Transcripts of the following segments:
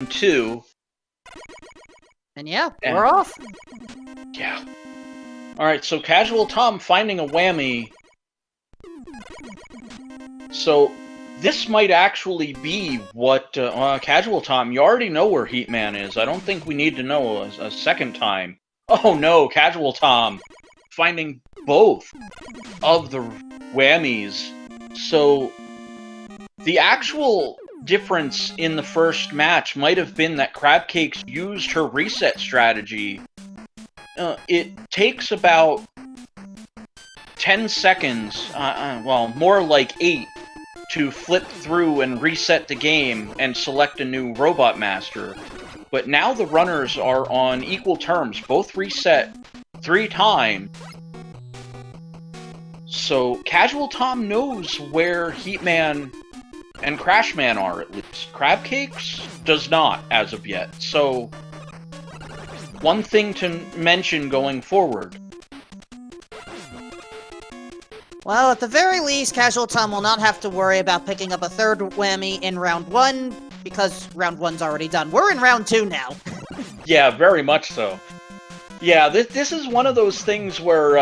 Gm2. And yeah, we're off. Yeah. Alright, so Casual Tom finding a whammy. So, this might actually be what, Casual Tom, you already know where Heatman is. I don't think we need to know a second time. Oh no, Casual Tom finding both of the whammies. So, the actual difference in the first match might have been that Crabcakes used her reset strategy. It takes about 10 seconds, well, more like 8, to flip through and reset the game and select a new Robot Master. But now the runners are on equal terms, both reset 3 times. So Casual Tom knows where Heatman and Crashman are, at least. Crabcakes does not, as of yet. So, one thing to mention going forward. Well, at the very least, Casual Tom will not have to worry about picking up a third whammy in round 1, because round 1's already done. We're in round 2 now. Yeah, very much so. Yeah, this is one of those things where,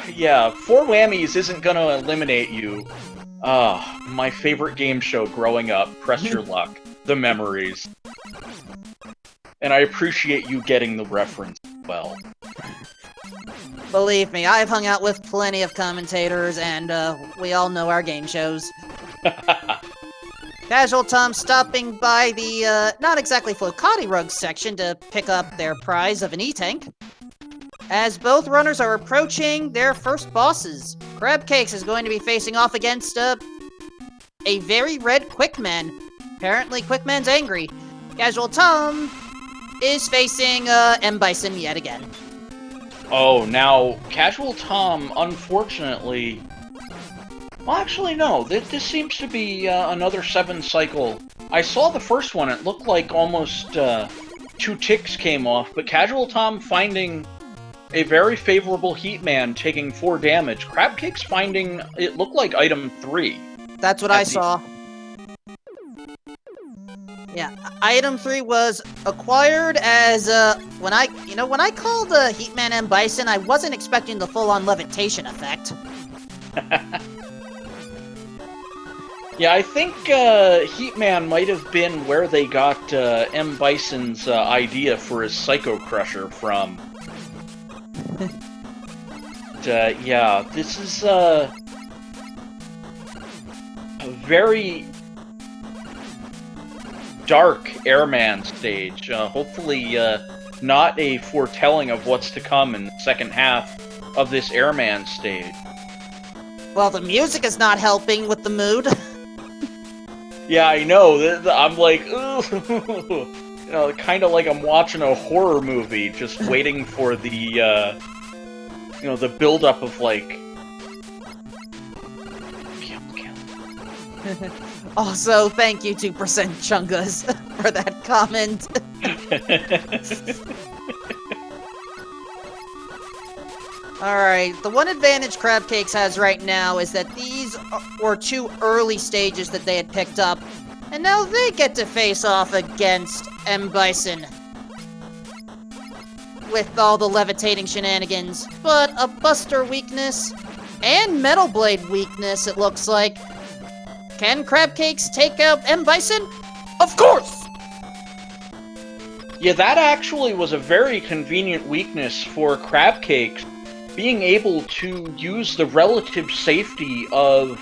yeah, 4 whammies isn't gonna eliminate you. My favorite game show growing up, Press Your Luck, the memories. And I appreciate you getting the reference well. Believe me, I've hung out with plenty of commentators, and we all know our game shows. Casual Tom stopping by the, not exactly Flocati Rug section to pick up their prize of an E-Tank. As both runners are approaching their first bosses, Crabcakes is going to be facing off against, a very red Quickman. Apparently, Quickman's angry. Casual Tom is facing, M. Bison yet again. Oh, now, Casual Tom, unfortunately... Well, actually, no. This seems to be another 7-cycle. I saw the first one. It looked like almost 2 ticks came off, but Casual Tom finding a very favorable Heatman taking 4 damage. Crabcakes finding, it looked like item 3. That's what I saw. Yeah, item 3 was acquired as, when I called Heatman M. Bison, I wasn't expecting the full-on levitation effect. Yeah, I think Heatman might have been where they got M. Bison's idea for his Psycho Crusher from. Yeah, this is a very dark Airman stage. Hopefully not a foretelling of what's to come in the second half of this Airman stage. Well, the music is not helping with the mood. Yeah, I know. I'm like, ooh. You know, kind of like I'm watching a horror movie, just waiting for the, you know, the build-up of, like... Kill. Also, thank you 2% Chungus for that comment. Alright, the one advantage Crabcakes has right now is that these were 2 early stages that they had picked up, and now they get to face off against M. Bison. With all the levitating shenanigans, but a Buster weakness and Metal Blade weakness, it looks like. Can Crabcakes take out M. Bison? Of course! Yeah, that actually was a very convenient weakness for Crabcakes, being able to use the relative safety of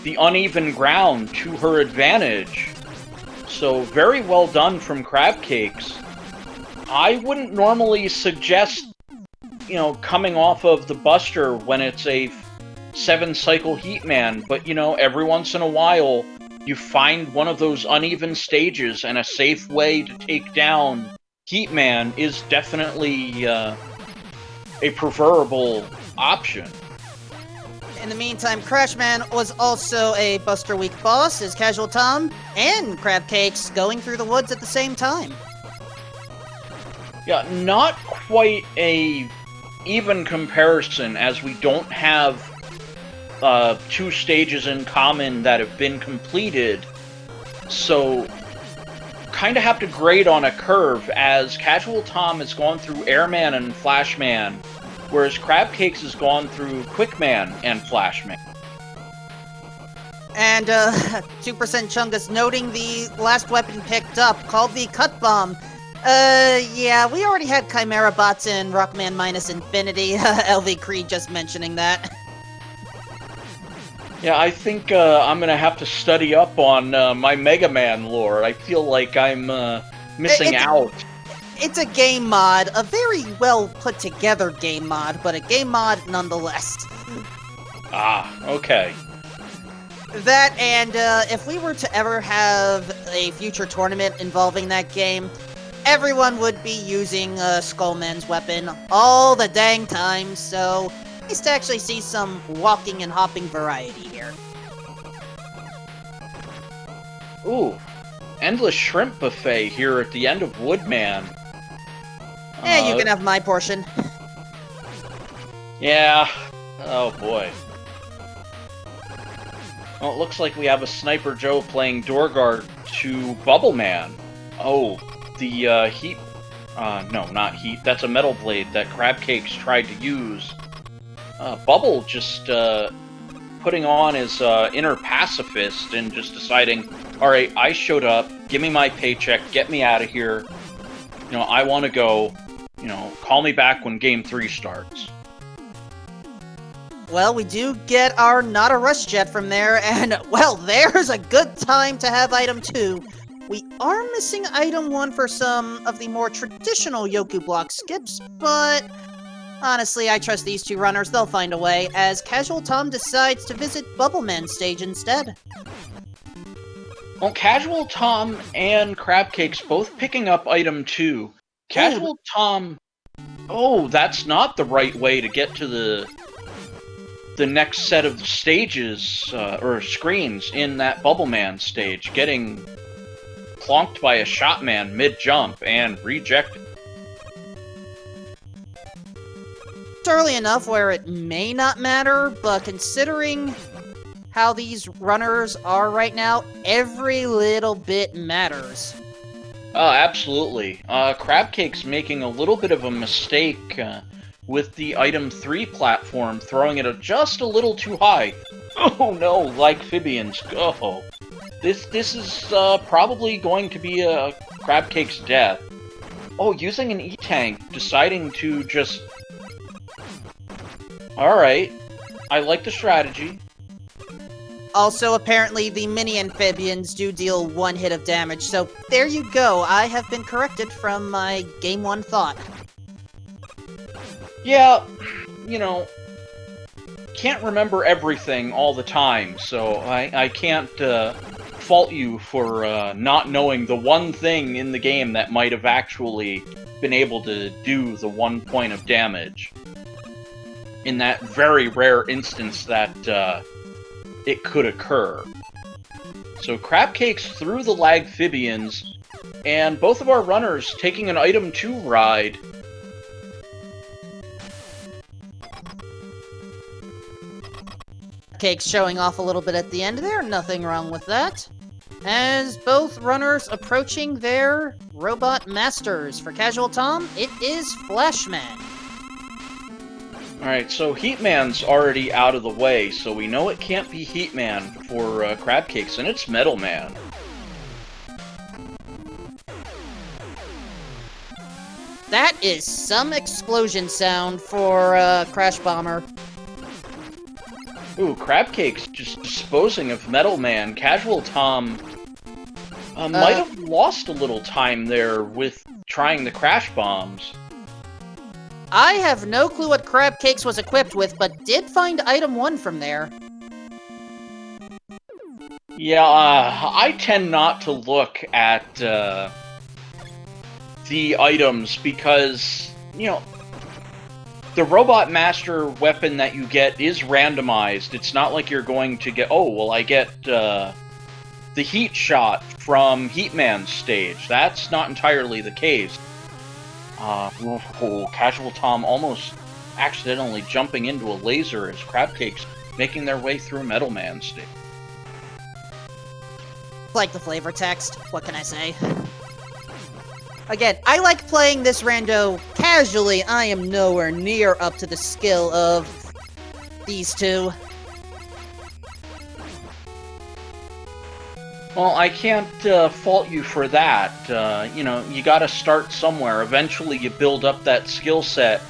the uneven ground to her advantage. So, very well done from Crabcakes. I wouldn't normally suggest, you know, coming off of the Buster when it's a 7-cycle Heatman, but, you know, every once in a while, you find one of those uneven stages, and a safe way to take down Heatman is definitely a preferable option. In the meantime, Crashman was also a Buster Week boss, as Casual Tom and Crabcakes going through the woods at the same time. Yeah, not quite a even comparison, as we don't have 2 stages in common that have been completed. So, kind of have to grade on a curve, as Casual Tom has gone through Airman and Flashman, whereas Crabcakes has gone through Quickman and Flashman. And 2% Chungus noting the last weapon picked up, called the Cut Bomb. Yeah, we already had Chimera bots in Rockman Minus Infinity. LV Creed just mentioning that. Yeah, I think I'm gonna have to study up on my Mega Man lore. I feel like I'm missing out. It's a game mod, a very well put together game mod, but a game mod nonetheless. Ah, okay. That, and if we were to ever have a future tournament involving that game, everyone would be using Skullman's weapon all the dang time, so nice to actually see some walking and hopping variety here. Ooh, endless shrimp buffet here at the end of Woodman. Yeah, you can have my portion. Yeah. Oh boy. Well, it looks like we have a Sniper Joe playing door guard to Bubble Man. Oh, the heat. No, not heat. That's a metal blade that Crabcakes tried to use. Bubble just putting on his inner pacifist and just deciding, all right, I showed up. Give me my paycheck. Get me out of here. You know, I want to go. You know, call me back when Game 3 starts. Well, we do get our Not a Rush Jet from there, and, well, there's a good time to have Item 2. We are missing Item 1 for some of the more traditional Yoku block skips, but honestly, I trust these two runners. They'll find a way, as Casual Tom decides to visit Bubbleman's stage instead. Well, Casual Tom and Crabcakes both picking up Item 2. Casual Tom... Oh, that's not the right way to get to the next set of stages, or screens in that Bubbleman stage. Getting plonked by a Shotman mid-jump and rejected. It's early enough where it may not matter, but considering how these runners are right now, every little bit matters. Absolutely. Crabcake's making a little bit of a mistake with the Item 3 platform, throwing it just a little too high. Oh no, like Phibians, go. This is probably going to be a Crabcake's death. Oh, using an E-Tank, deciding to just... Alright, I like the strategy. Also, apparently, the mini amphibians do deal 1 hit of damage, so there you go. I have been corrected from my Game 1 thought. Yeah, you know, can't remember everything all the time, so I can't fault you for not knowing the one thing in the game that might have actually been able to do the 1 point of damage. In that very rare instance that it could occur. So Crabcakes through the Lagphibians, and both of our runners taking an Item 2 ride. Cakes showing off a little bit at the end there, nothing wrong with that. As both runners approaching their robot masters. For Casual Tom, it is Flashman. Alright, so Heatman's already out of the way, so we know it can't be Heatman for Crabcakes, and it's Metal Man. That is some explosion sound for Crash Bomber. Ooh, Crabcakes just disposing of Metal Man. Casual Tom might have lost a little time there with trying the Crash Bombs. I have no clue what Crabcakes was equipped with, but did find Item 1 from there. Yeah, I tend not to look at the items because, you know, the Robot Master weapon that you get is randomized. It's not like you're going to get, oh, well, I get the heat shot from Heatman's stage. That's not entirely the case. Casual Tom almost accidentally jumping into a laser as Crabcakes making their way through Metal Man's stage. Like the flavor text, what can I say? Again, I like playing this rando casually. I am nowhere near up to the skill of these two. Well, I can't fault you for that. You know, you gotta start somewhere. Eventually you build up that skill set,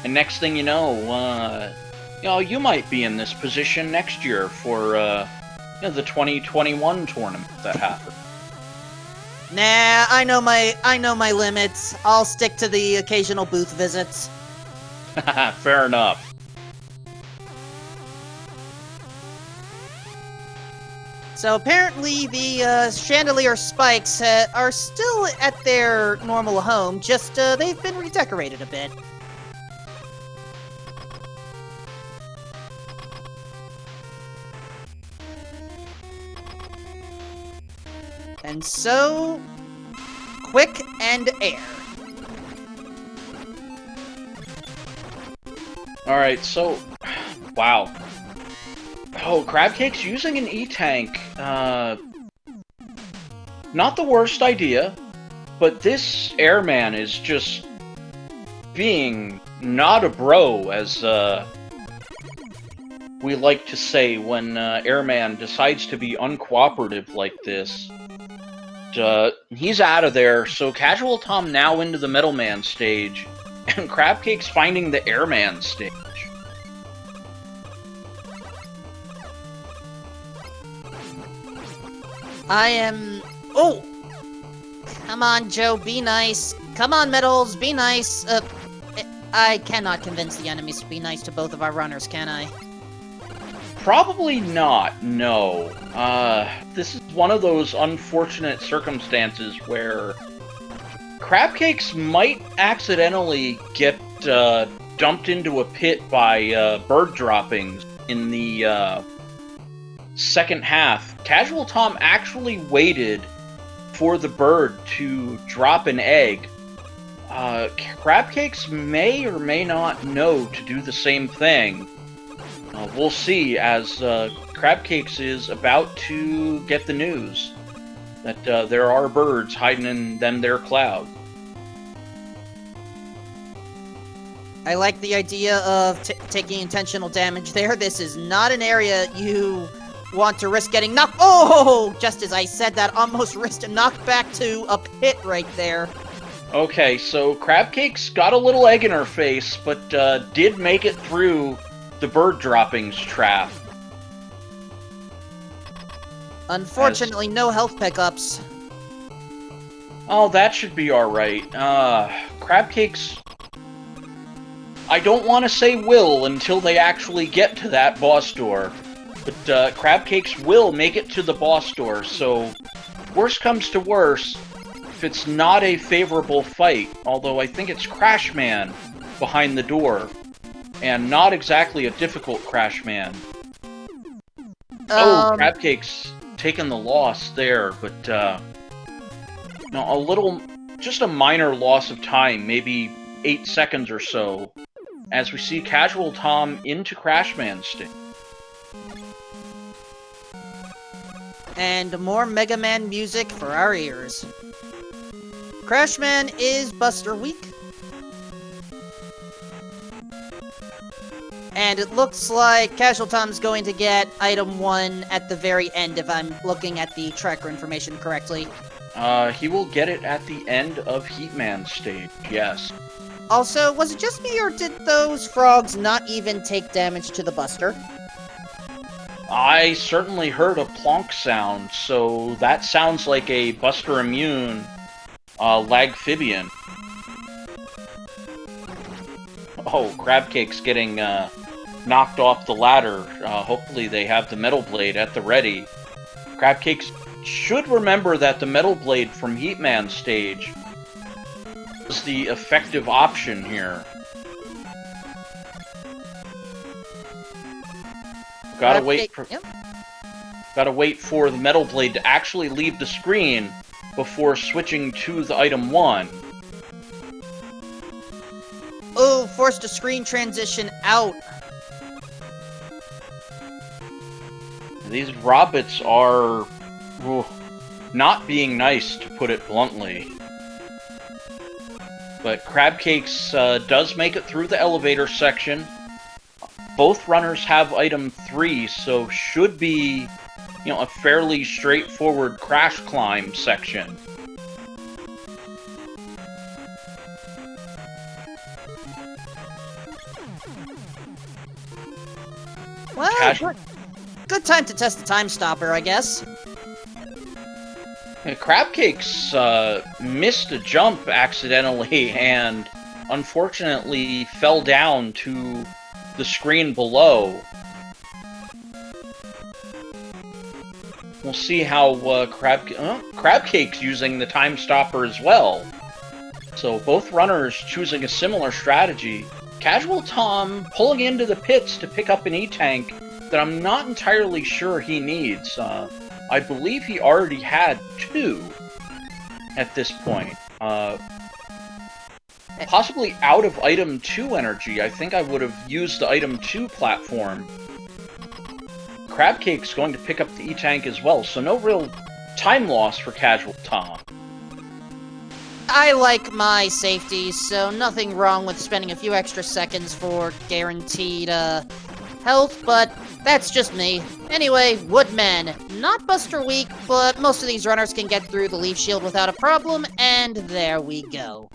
and next thing you know, you might be in this position next year for, the 2021 tournament that happened. Nah, I know my limits. I'll stick to the occasional booth visits. Fair enough. So apparently the chandelier spikes are still at their normal home, just they've been redecorated a bit. And so, quick and air. Alright, so, wow. Oh, Crabcake's using an E-Tank. Not the worst idea, but this airman is just being not a bro, as we like to say when airman decides to be uncooperative like this. He's out of there, so Casual Tom now into the Metal Man stage, and Crabcake's finding the Airman stage. I am... Oh! Come on, Joe, be nice. Come on, Metals, be nice. I cannot convince the enemies to be nice to both of our runners, can I? Probably not, no. This is one of those unfortunate circumstances where Crabcakes might accidentally get dumped into a pit by bird droppings in the second half. Casual Tom actually waited for the bird to drop an egg. Crabcakes may or may not know to do the same thing. We'll see as Crabcakes is about to get the news that there are birds hiding in their cloud. I like the idea of taking intentional damage there. This is not an area you want to risk getting knocked. Oh! Just as I said that, almost risked a knockback to a pit right there. Okay, so Crabcakes got a little egg in her face, but did make it through the bird droppings trap. Unfortunately, no health pickups. Oh, that should be alright. Crabcakes... I don't want to say will until they actually get to that boss door. But Crabcakes will make it to the boss door, so worst comes to worst, if it's not a favorable fight, although I think it's Crashman behind the door, and not exactly a difficult Crashman. Oh, Crabcake's taking the loss there, but no, a little, just a minor loss of time, maybe 8 seconds or so, as we see Casual Tom into Crashman's state. And more Mega Man music for our ears. Crashman is Buster Week. And it looks like Casual Tom's going to get item 1 at the very end, if I'm looking at the tracker information correctly. He will get it at the end of Heatman's stage, yes. Also, was it just me, or did those frogs not even take damage to the Buster? I certainly heard a plonk sound, so that sounds like a Buster Immune Lagphibian. Oh, Crabcake's getting knocked off the ladder. Hopefully they have the Metal Blade at the ready. Crabcakes should remember that the Metal Blade from Heatman's stage is the effective option here. Gotta wait for the Metal Blade to actually leave the screen before switching to the item 1. Oh, forced a screen transition out. These Robbits are not being nice, to put it bluntly. But Crab Cakes does make it through the elevator section. Both runners have item 3, so should be, a fairly straightforward crash climb section. Well, good time to test the time stopper, I guess. Crab Cakes missed a jump accidentally and unfortunately fell down to the screen below. We'll see how Crab Cake's using the time stopper as well. So both runners choosing a similar strategy. Casual Tom pulling into the pits to pick up an E-Tank that I'm not entirely sure he needs. I believe he already had 2 at this point. Possibly out of item 2 energy. I think I would have used the item 2 platform. Crab Cake's going to pick up the E-Tank as well, so no real time loss for Casual Tom. I like my safety, so nothing wrong with spending a few extra seconds for guaranteed health, but that's just me. Anyway, Woodman. Not Buster Weak, but most of these runners can get through the Leaf Shield without a problem, and there we go.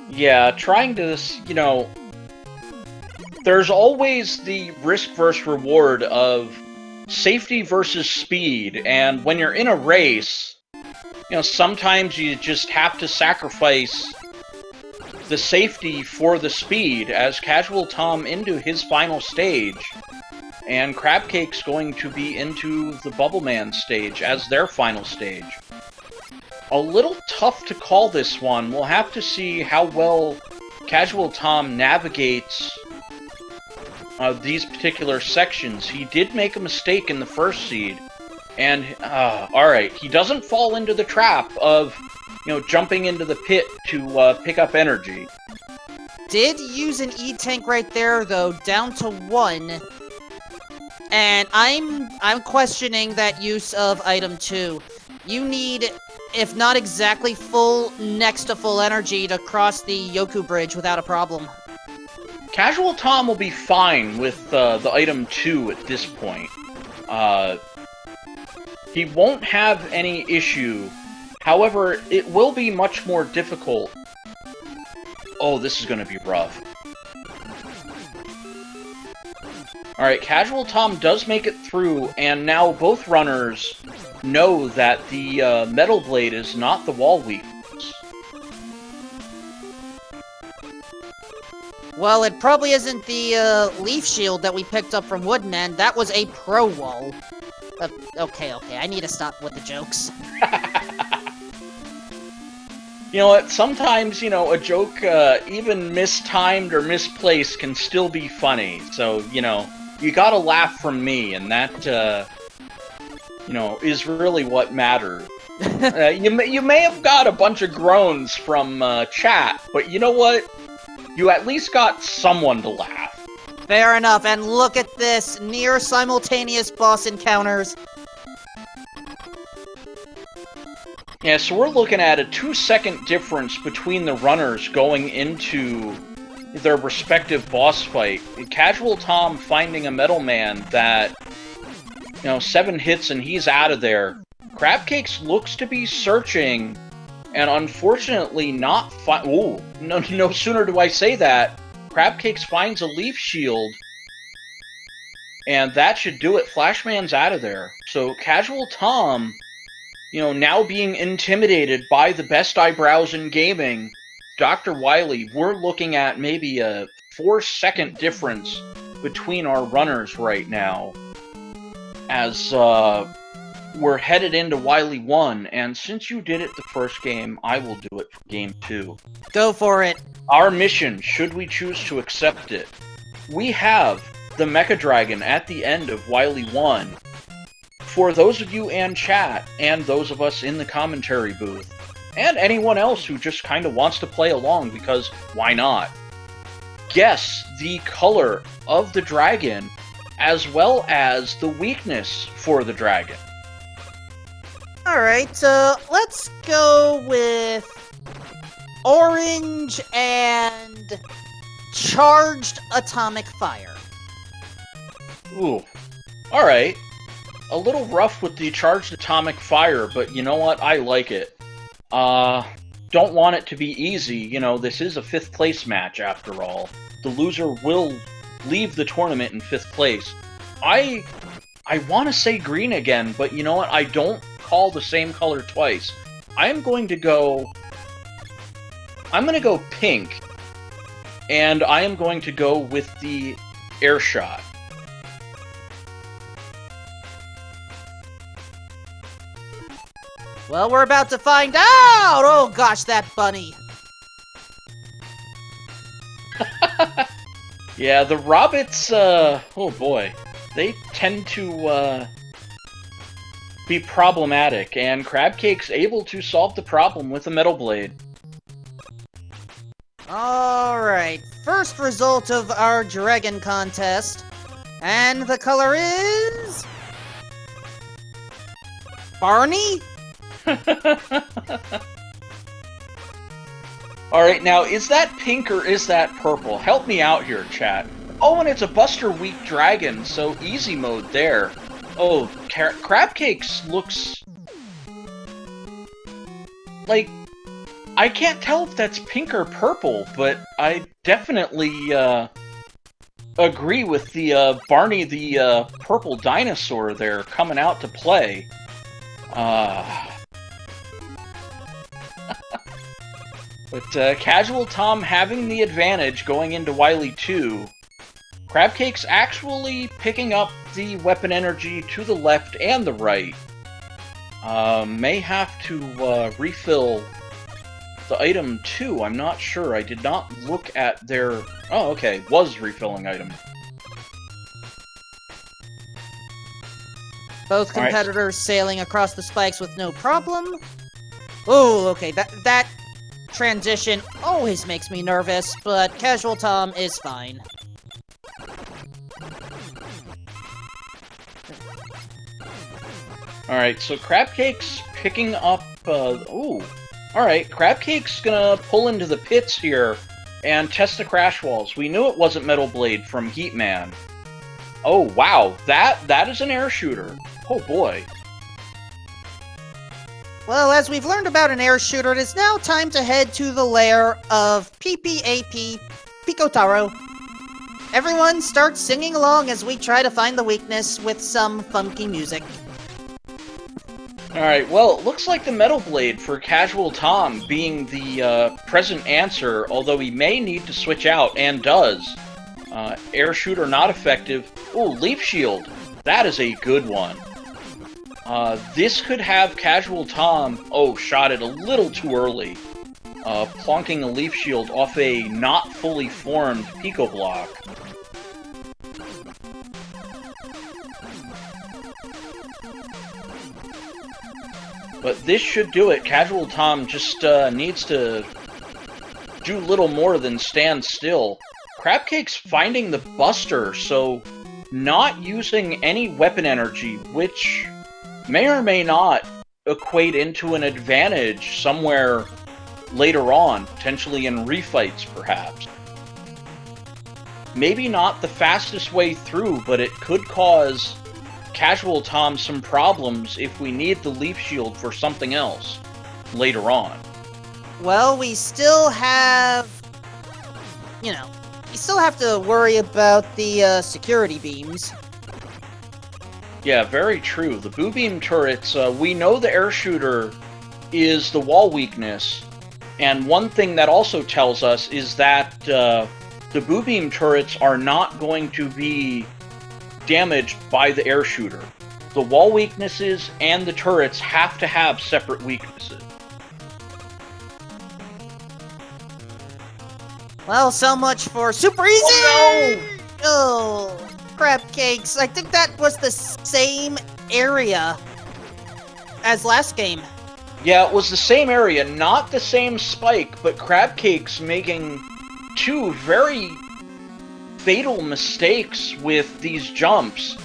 Yeah, trying to, there's always the risk versus reward of safety versus speed, and when you're in a race, sometimes you just have to sacrifice the safety for the speed, as Casual Tom into his final stage, and Crab Cake's going to be into the Bubble Man stage as their final stage. A little tough to call this one. We'll have to see how well Casual Tom navigates these particular sections. He did make a mistake in the first seed, and, alright, he doesn't fall into the trap of, jumping into the pit to pick up energy. Did use an E-Tank right there, though, down to 1. And I'm questioning that use of item 2. You need, if not exactly full, next to full energy to cross the Yoku Bridge without a problem. Casual Tom will be fine with the item 2 at this point. He won't have any issue. However, it will be much more difficult. Oh, this is going to be rough. Alright, Casual Tom does make it through, and now both runners know that the Metal Blade is not the wall weakness. Well, it probably isn't the Leaf Shield that we picked up from Woodman. That was a Pro Wall. Okay, I need to stop with the jokes. You know what, sometimes, a joke, even mistimed or misplaced, can still be funny. So, you gotta laugh from me, and that, is really what matters. You may have got a bunch of groans from chat, but you know what? You at least got someone to laugh. Fair enough, and look at this, near simultaneous boss encounters. Yeah, so we're looking at a 2-second difference between the runners going into their respective boss fight. Casual Tom finding a Metal Man that, 7 hits and he's out of there. Crab Cakes looks to be searching, and unfortunately not ooh, no sooner do I say that, Crab Cakes finds a Leaf Shield, and that should do it. Flashman's out of there. So Casual Tom, now being intimidated by the best eyebrows in gaming, Dr. Wily, we're looking at maybe a 4-second difference between our runners right now, as we're headed into Wily 1, and since you did it the first game, I will do it for game 2. Go for it. Our mission, should we choose to accept it, we have the Mecha Dragon at the end of Wily 1. For those of you in chat, and those of us in the commentary booth, and anyone else who just kind of wants to play along, because why not? Guess the color of the dragon, as well as the weakness for the dragon. Alright, let's go with orange and charged atomic fire. Ooh. Alright. A little rough with the charged atomic fire, but you know what? I like it. Don't want it to be easy. You know, this is a 5th place match after all. The loser will leave the tournament in 5th place. I want to say green again, but you know what? I don't call the same color twice. I'm going to go pink, and I am going to go with the air shot. Well, we're about to find out! Oh gosh, that bunny. Yeah, the Robbits, oh boy. They tend to, be problematic, and Crabcake's able to solve the problem with a Metal Blade. Alright, first result of our dragon contest. And the color is... Barney? Alright, now, is that pink or is that purple? Help me out here, chat. Oh, and it's a Buster Weak Dragon, so easy mode there. Oh, Crabcakes looks... like... I can't tell if that's pink or purple, but I definitely, agree with the, Barney the, purple dinosaur there coming out to play. But, Casual Tom having the advantage going into Wily 2. Crabcake's actually picking up the weapon energy to the left and the right. May have to, refill the item too. I'm not sure. I did not look at their... Oh, okay. Was refilling item. Both competitors sailing across the spikes with no problem. Oh, okay. That transition always makes me nervous, but Casual Tom is fine. Alright, so Crabcake's picking up, ooh. Alright, Crabcake's gonna pull into the pits here and test the crash walls. We knew it wasn't Metal Blade from Heatman. Oh, wow, that is an air shooter. Oh boy. Well, as we've learned about an air shooter, it is now time to head to the lair of PPAP Picotaro. Everyone start singing along as we try to find the weakness with some funky music. Alright, well, it looks like the Metal Blade for Casual Tom being the present answer, although he may need to switch out, and does. Air shooter not effective. Ooh, Leaf Shield. That is a good one. This could have Casual Tom, shot it a little too early. Plonking a Leaf Shield off a not fully formed Pico Block. But this should do it. Casual Tom just needs to do little more than stand still. Crabcake's finding the Buster, so not using any weapon energy, which may or may not equate into an advantage somewhere later on, potentially in refights, perhaps. Maybe not the fastest way through, but it could cause Casual Tom some problems if we need the Leaf Shield for something else later on. Well, we still have... we still have to worry about the security beams. Yeah, very true. The Boo Beam turrets, we know the air shooter is the wall weakness, and one thing that also tells us is that the Boo Beam turrets are not going to be damaged by the air shooter. The wall weaknesses and the turrets have to have separate weaknesses. Well, so much for super easy! Oh, no! Oh, crab cakes. I think that was the same area as last game. Yeah, it was the same area, not the same spike, but Crabcake's making two very fatal mistakes with these jumps.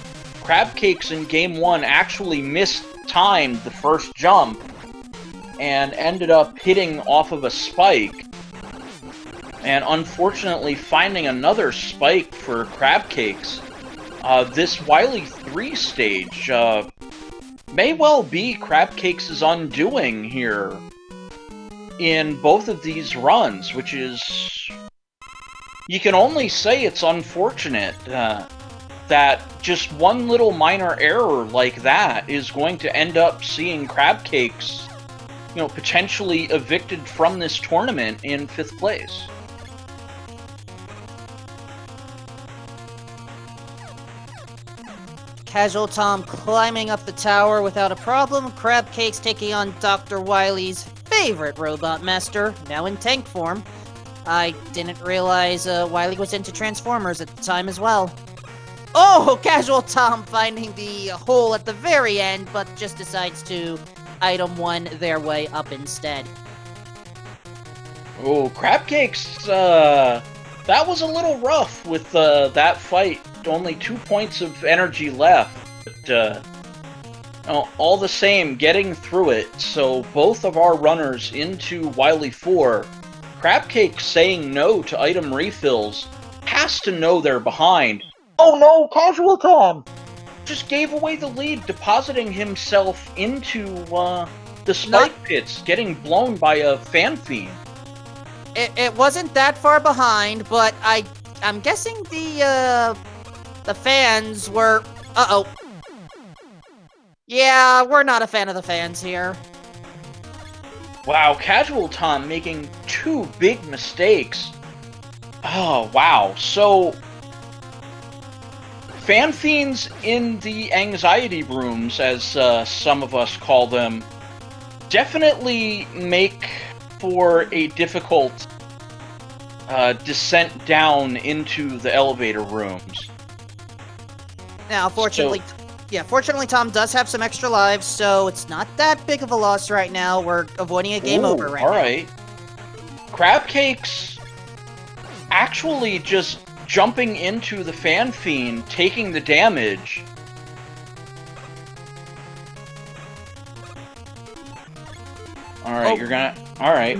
Crabcakes in Game 1 actually missed mistimed the first jump and ended up hitting off of a spike, and unfortunately finding another spike for Crab Cakes. This Wily 3 stage may well be Crab Cakes' undoing here in both of these runs, which is... you can only say it's unfortunate that just one little minor error like that is going to end up seeing Crab Cakes, you know, potentially evicted from this tournament in 5th place. Casual Tom climbing up the tower without a problem. Crab Cakes taking on Dr. Wily's favorite robot master, now in tank form. I didn't realize Wily was into Transformers at the time as well. Oh, Casual Tom finding the hole at the very end, but just decides to item 1 their way up instead. Oh, Crab Cakes, that was a little rough with that fight. Only 2 points of energy left, but all the same, getting through it. So both of our runners into Wily 4. Crab Cakes saying no to item refills, has to know they're behind. Oh no, Casual Tom just gave away the lead, depositing himself into the spike pits, getting blown by a fan fiend. It wasn't that far behind, but I'm guessing the fans were... Uh-oh. Yeah, we're not a fan of the fans here. Wow, Casual Tom making 2 big mistakes. Oh, wow. So, fan fiends in the anxiety rooms, as some of us call them, definitely make for a difficult descent down into the elevator rooms. Now, fortunately, fortunately, Tom does have some extra lives, so it's not that big of a loss right now. We're avoiding a game over right now. Alright. Crab Cakes actually just jumping into the fan fiend, taking the damage. Alright, you're gonna... Alright.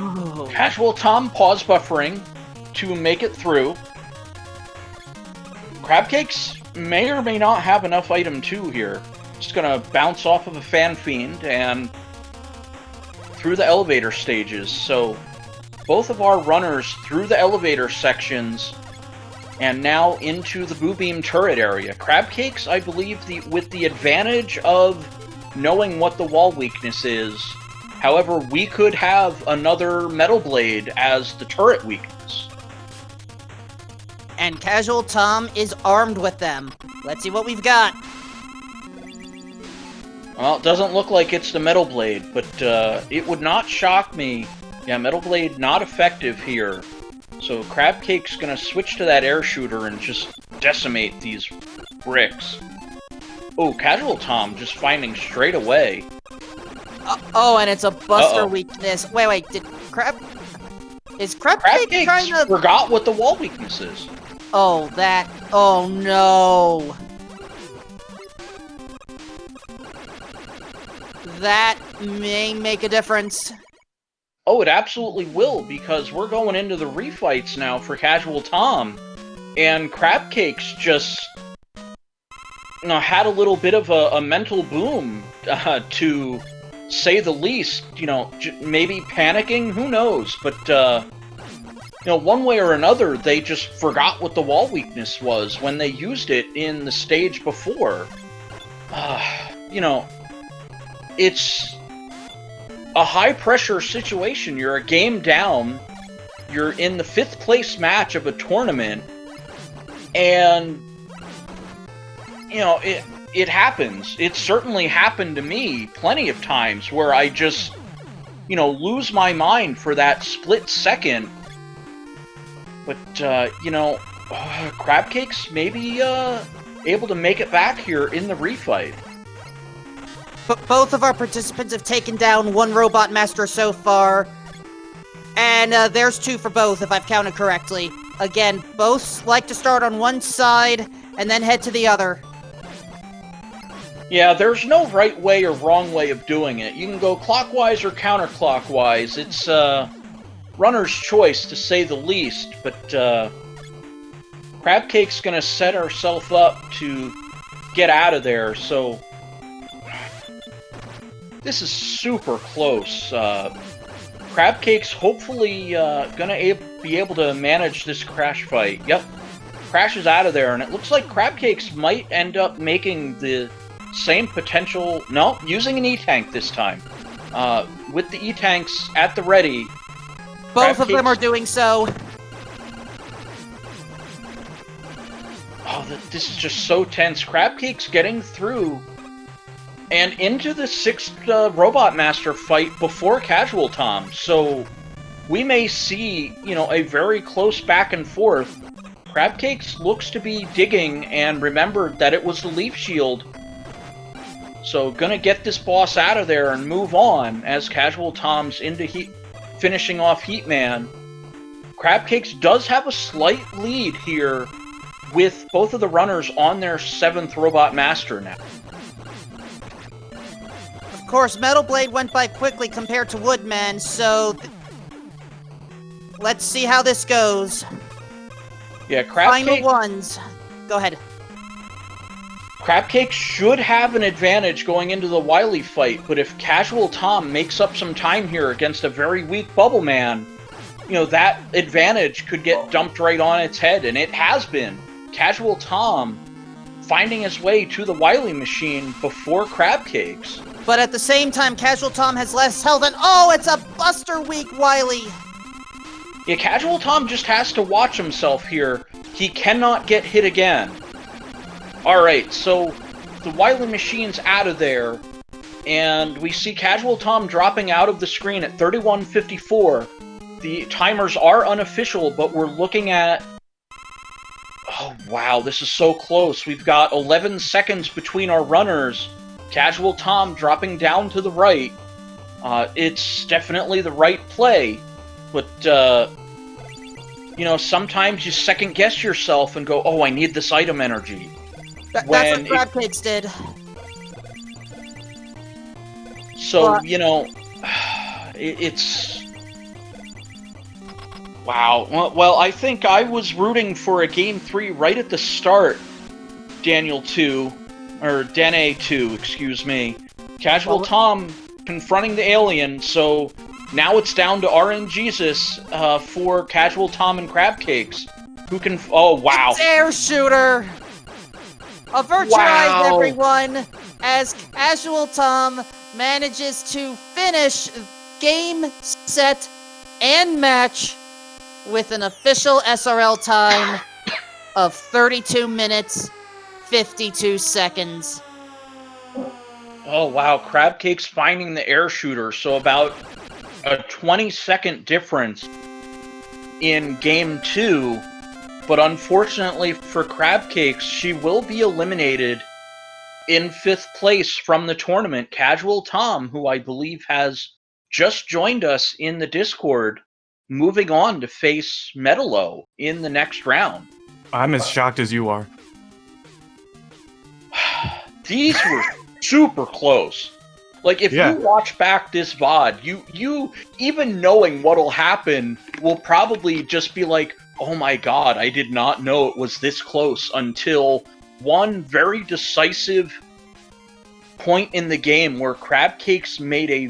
Casual Tom pause buffering to make it through. Crab Cakes may or may not have enough item 2 here. Just gonna bounce off of a fan fiend and through the elevator stages. So both of our runners through the elevator sections and now into the Boo Beam turret area. Crab Cakes, I believe, with the advantage of knowing what the wall weakness is. However, we could have another Metal Blade as the turret weakness. And Casual Tom is armed with them. Let's see what we've got. Well, it doesn't look like it's the Metal Blade, but it would not shock me. Yeah, Metal Blade not effective here. So Crab Cake's gonna switch to that air shooter and just decimate these bricks. Oh, Casual Tom just finding straight away. Oh, and it's a Buster weakness. Wait, did Crab... Is Crab Cake trying to... forgot what the wall weakness is. Oh, that... Oh, no. That may make a difference. Oh, it absolutely will, because we're going into the refights now for Casual Tom. And Crab Cakes just... had a little bit of a mental boom, to say the least. Maybe panicking, who knows? But, one way or another, they just forgot what the wall weakness was when they used it in the stage before. It's a high-pressure situation. You're a game down, you're in the 5th place match of a tournament, and, it happens. It certainly happened to me plenty of times where I just, lose my mind for that split second. But, Crab Cakes maybe able to make it back here in the refight. But both of our participants have taken down one Robot Master so far. And there's 2 for both, if I've counted correctly. Again, both like to start on one side and then head to the other. Yeah, there's no right way or wrong way of doing it. You can go clockwise or counterclockwise. It's runner's choice, to say the least, but Crabcake's gonna set herself up to get out of there, so this is super close. Crabcake's hopefully gonna be able to manage this crash fight. Yep, crashes out of there, and it looks like Crabcake's might end up making the same potential... No, using an E-Tank this time. With the E-Tanks at the ready. Both of them are doing so. Oh, this is just so tense. Crabcake's getting through and into the 6th Robot Master fight before Casual Tom. So we may see, you know, a very close back and forth. Crabcakes looks to be digging and remembered that it was the Leaf Shield. So gonna get this boss out of there and move on as Casual Tom's into finishing off Heatman. Crabcakes does have a slight lead here with both of the runners on their 7th Robot Master now. Of course, Metal Blade went by quickly compared to Woodman, so let's see how this goes. Yeah, Final ones. Go ahead. Crabcake should have an advantage going into the Wily fight, but if Casual Tom makes up some time here against a very weak Bubble Man, you know, that advantage could get dumped right on its head, and it has been. Casual Tom finding his way to the Wily machine before Crabcakes. But at the same time, Casual Tom has less health, and oh, it's a Buster Weak Wily! Yeah, Casual Tom just has to watch himself here. He cannot get hit again. Alright, so the Wily machine's out of there, and we see Casual Tom dropping out of the screen at 31:54. The timers are unofficial, but we're looking at... Oh, wow, this is so close. We've got 11 seconds between our runners. Casual Tom dropping down to the right. It's definitely the right play, but, you know, sometimes you second-guess yourself and go, oh, I need this item energy. That's what Crabcakes did. So, you know, it's... Wow. Well, I think I was rooting for a Game 3 right at the start, Daniel 2, or Dene 2, excuse me. Casual Tom confronting the alien, so now it's down to RNGesus for Casual Tom and Crabcakes. Who can... Oh, wow. It's Air Shooter! Avert your eyes, everyone, as Casual Tom manages to finish game, set, and match with an official SRL time of 32 minutes, 52 seconds. Oh, wow. Crabcake's finding the air shooter, so about a 20-second difference in Game 2. But unfortunately for Crabcakes, she will be eliminated in 5th place from the tournament. Casual Tom, who I believe has just joined us in the Discord, moving on to face Metalo in the next round. I'm as shocked as you are. These were super close. Like, if you watch back this VOD, you even knowing what'll happen, will probably just be like, oh my god, I did not know it was this close, until one very decisive point in the game where Crabcakes made a,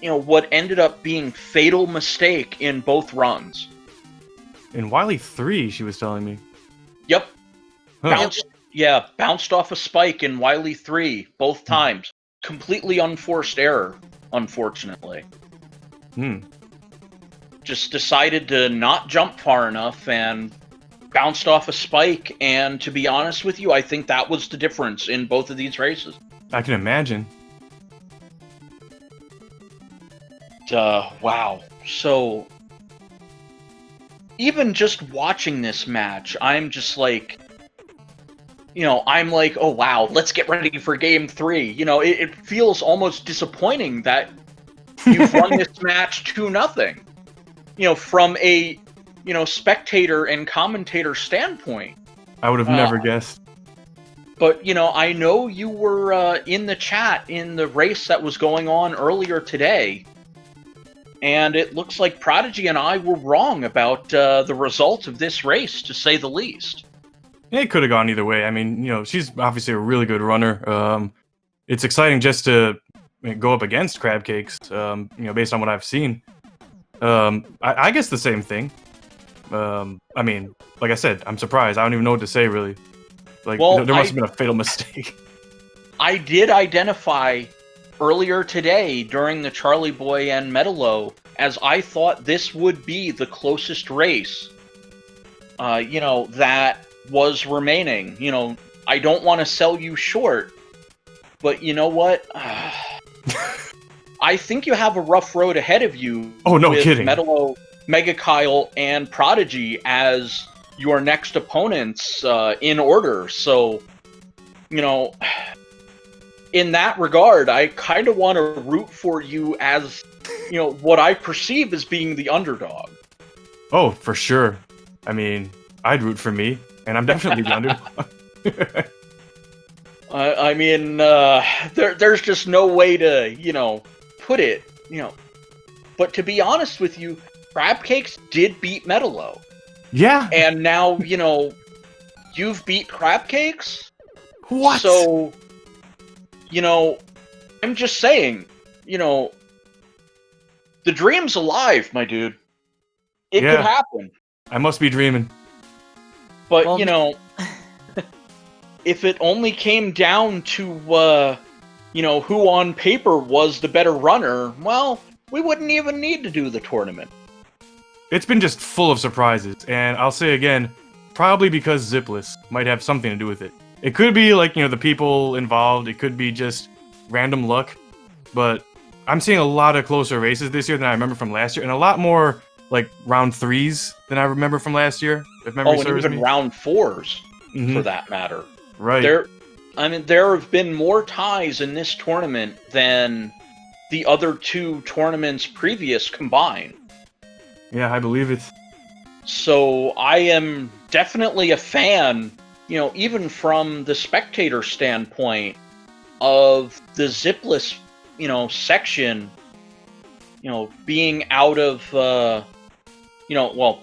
you know, what ended up being fatal mistake in both runs. In Wily 3, she was telling me. Yep. Huh. Bounced off a spike in Wily 3, both times. Completely unforced error, unfortunately. Just decided to not jump far enough and bounced off a spike, and to be honest with you, I think that was the difference in both of these races. I can imagine. Wow. So, even just watching this match, I'm just like, you know, I'm like, oh wow, let's get ready for Game 3. You know, it feels almost disappointing that you've won this match 2-0. You know, from a, you know, spectator and commentator standpoint. I would have never guessed. But, I know you were in the chat in the race that was going on earlier today, and it looks like Prodigy and I were wrong about the result of this race, to say the least. It could have gone either way. I mean, she's obviously a really good runner. It's exciting just to go up against Crab Cakes, based on what I've seen. I guess the same thing. I mean, like I said, I'm surprised. I don't even know what to say, really. Like, Well, there must have been a fatal mistake. I did identify earlier today during the Charlie Boy and Metalo as I thought this would be the closest race, that was remaining. I don't want to sell you short, but you know what? I think you have a rough road ahead of you. Oh, no with kidding. Metalo, Mega Kyle, and Prodigy as your next opponents in order. So, in that regard, I kind of want to root for you as, what I perceive as being the underdog. Oh, for sure. I mean, I'd root for me, and I'm definitely the underdog. I mean, there's just no way to, put it, But to be honest with you, Crab Cakes did beat Metalo. Yeah. And now, you've beat Crab Cakes? What? So, I'm just saying, the dream's alive, my dude. It Yeah. could happen. I must be dreaming. But, Well, if it only came down to, who on paper was the better runner, well, we wouldn't even need to do the tournament. It's been just full of surprises, and I'll say again, probably because Zipless might have something to do with it. It could be like, the people involved, it could be just random luck, but I'm seeing a lot of closer races this year than I remember from last year, and a lot more like round 3s than I remember from last year, if memory and serves even me. round 4s, Mhm. for that matter. Right. There have been more ties in this tournament than the other 2 tournaments previous combined. Yeah, I believe it. So I am definitely a fan, even from the spectator standpoint, of the Zipless, section, being out of,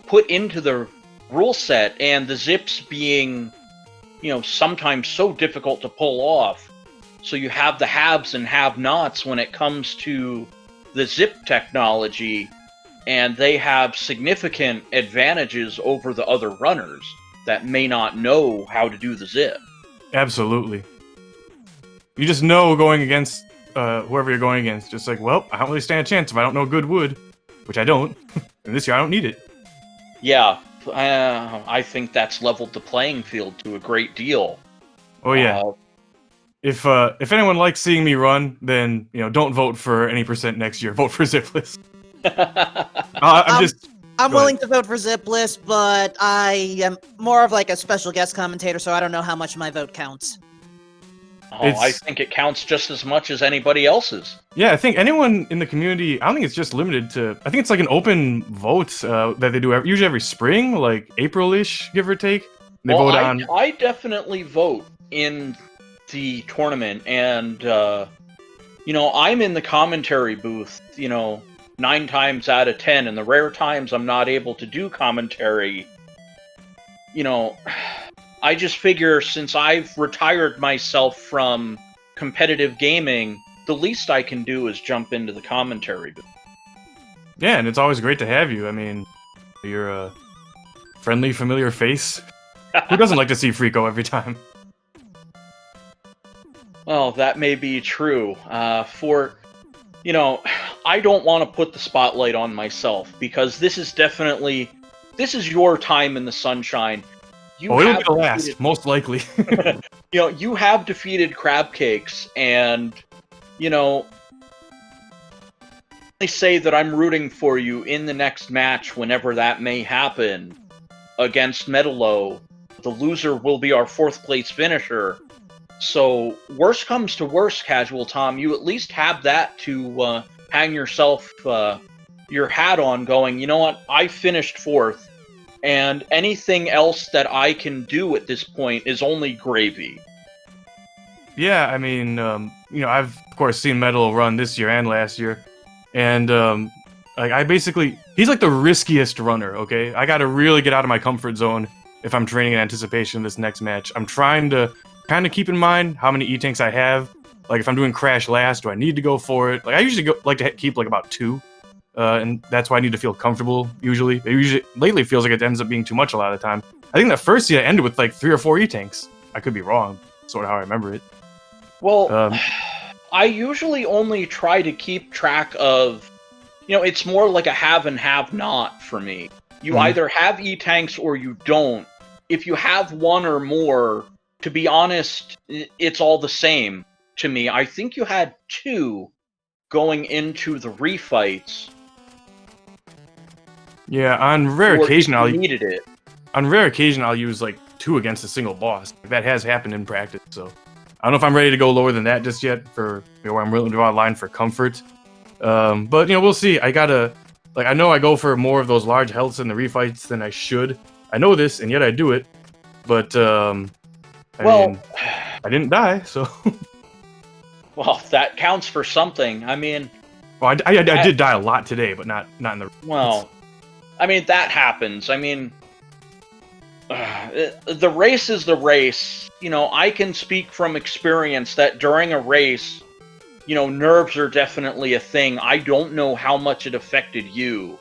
put into the rule set, and the zips being, sometimes so difficult to pull off. So you have the haves and have-nots when it comes to the zip technology, and they have significant advantages over the other runners that may not know how to do the zip. Absolutely. You just know going against whoever you're going against. Just like, well, I don't really stand a chance if I don't know good wood, which I don't. And this year I don't need it. Yeah, I think that's leveled the playing field to a great deal. Oh yeah. If anyone likes seeing me run, then don't vote for any percent next year. Vote for Zipless. I'm Go willing to vote for Zipless, but I am more of like a special guest commentator, so I don't know how much my vote counts. I think it counts just as much as anybody else's. Yeah, I think anyone in the community, I don't think it's just limited to, I think it's like an open vote that they do usually every spring, like April-ish, give or take. They vote on... I definitely vote in the tournament, and, I'm in the commentary booth, 9 times out of 10, and the rare times I'm not able to do commentary, I just figure since I've retired myself from competitive gaming, the least I can do is jump into the commentary booth. Yeah, and it's always great to have you. I mean, you're a friendly, familiar face. Who doesn't like to see Frico every time? Well, that may be true. I don't want to put the spotlight on myself, because this is your time in the sunshine. It'll be the last, most likely. You have defeated Crab Cakes, and, they say that I'm rooting for you in the next match, whenever that may happen, against Metalo. The loser will be our 4th place finisher. So, worst comes to worst, Casual Tom, you at least have that to hang yourself your hat on, going, you know what, I finished 4th, and anything else that I can do at this point is only gravy. Yeah, I mean, I've of course seen Metal run this year and last year, and like he's like the riskiest runner. Okay, I got to really get out of my comfort zone if I'm training in anticipation of this next match. I'm trying to kind of keep in mind how many E-tanks I have. Like if I'm doing Crash last, do I need to go for it? Like I usually like to keep like about 2, and that's why I need to feel comfortable. Usually, lately it feels like it ends up being too much a lot of the time. I think that first year I ended with like 3 or 4 E-tanks. I could be wrong. Sort of how I remember it. Well, I usually only try to keep track of, it's more like a have and have not for me. You either have E-tanks or you don't. If you have one or more, to be honest, it's all the same to me. I think you had 2 going into the refights. Yeah, on rare occasion needed it. On rare occasion I'll use like 2 against a single boss. That has happened in practice, so I don't know if I'm ready to go lower than that just yet for where I'm willing to draw a line for comfort. But we'll see. I know I go for more of those large healths in the refights than I should. I know this, and yet I do it. But I mean, I didn't die, so. Well, that counts for something. I mean, well, I did die a lot today, but not in the. Well, I mean that happens. I mean, the race is the race. I can speak from experience that during a race, nerves are definitely a thing. I don't know how much it affected you.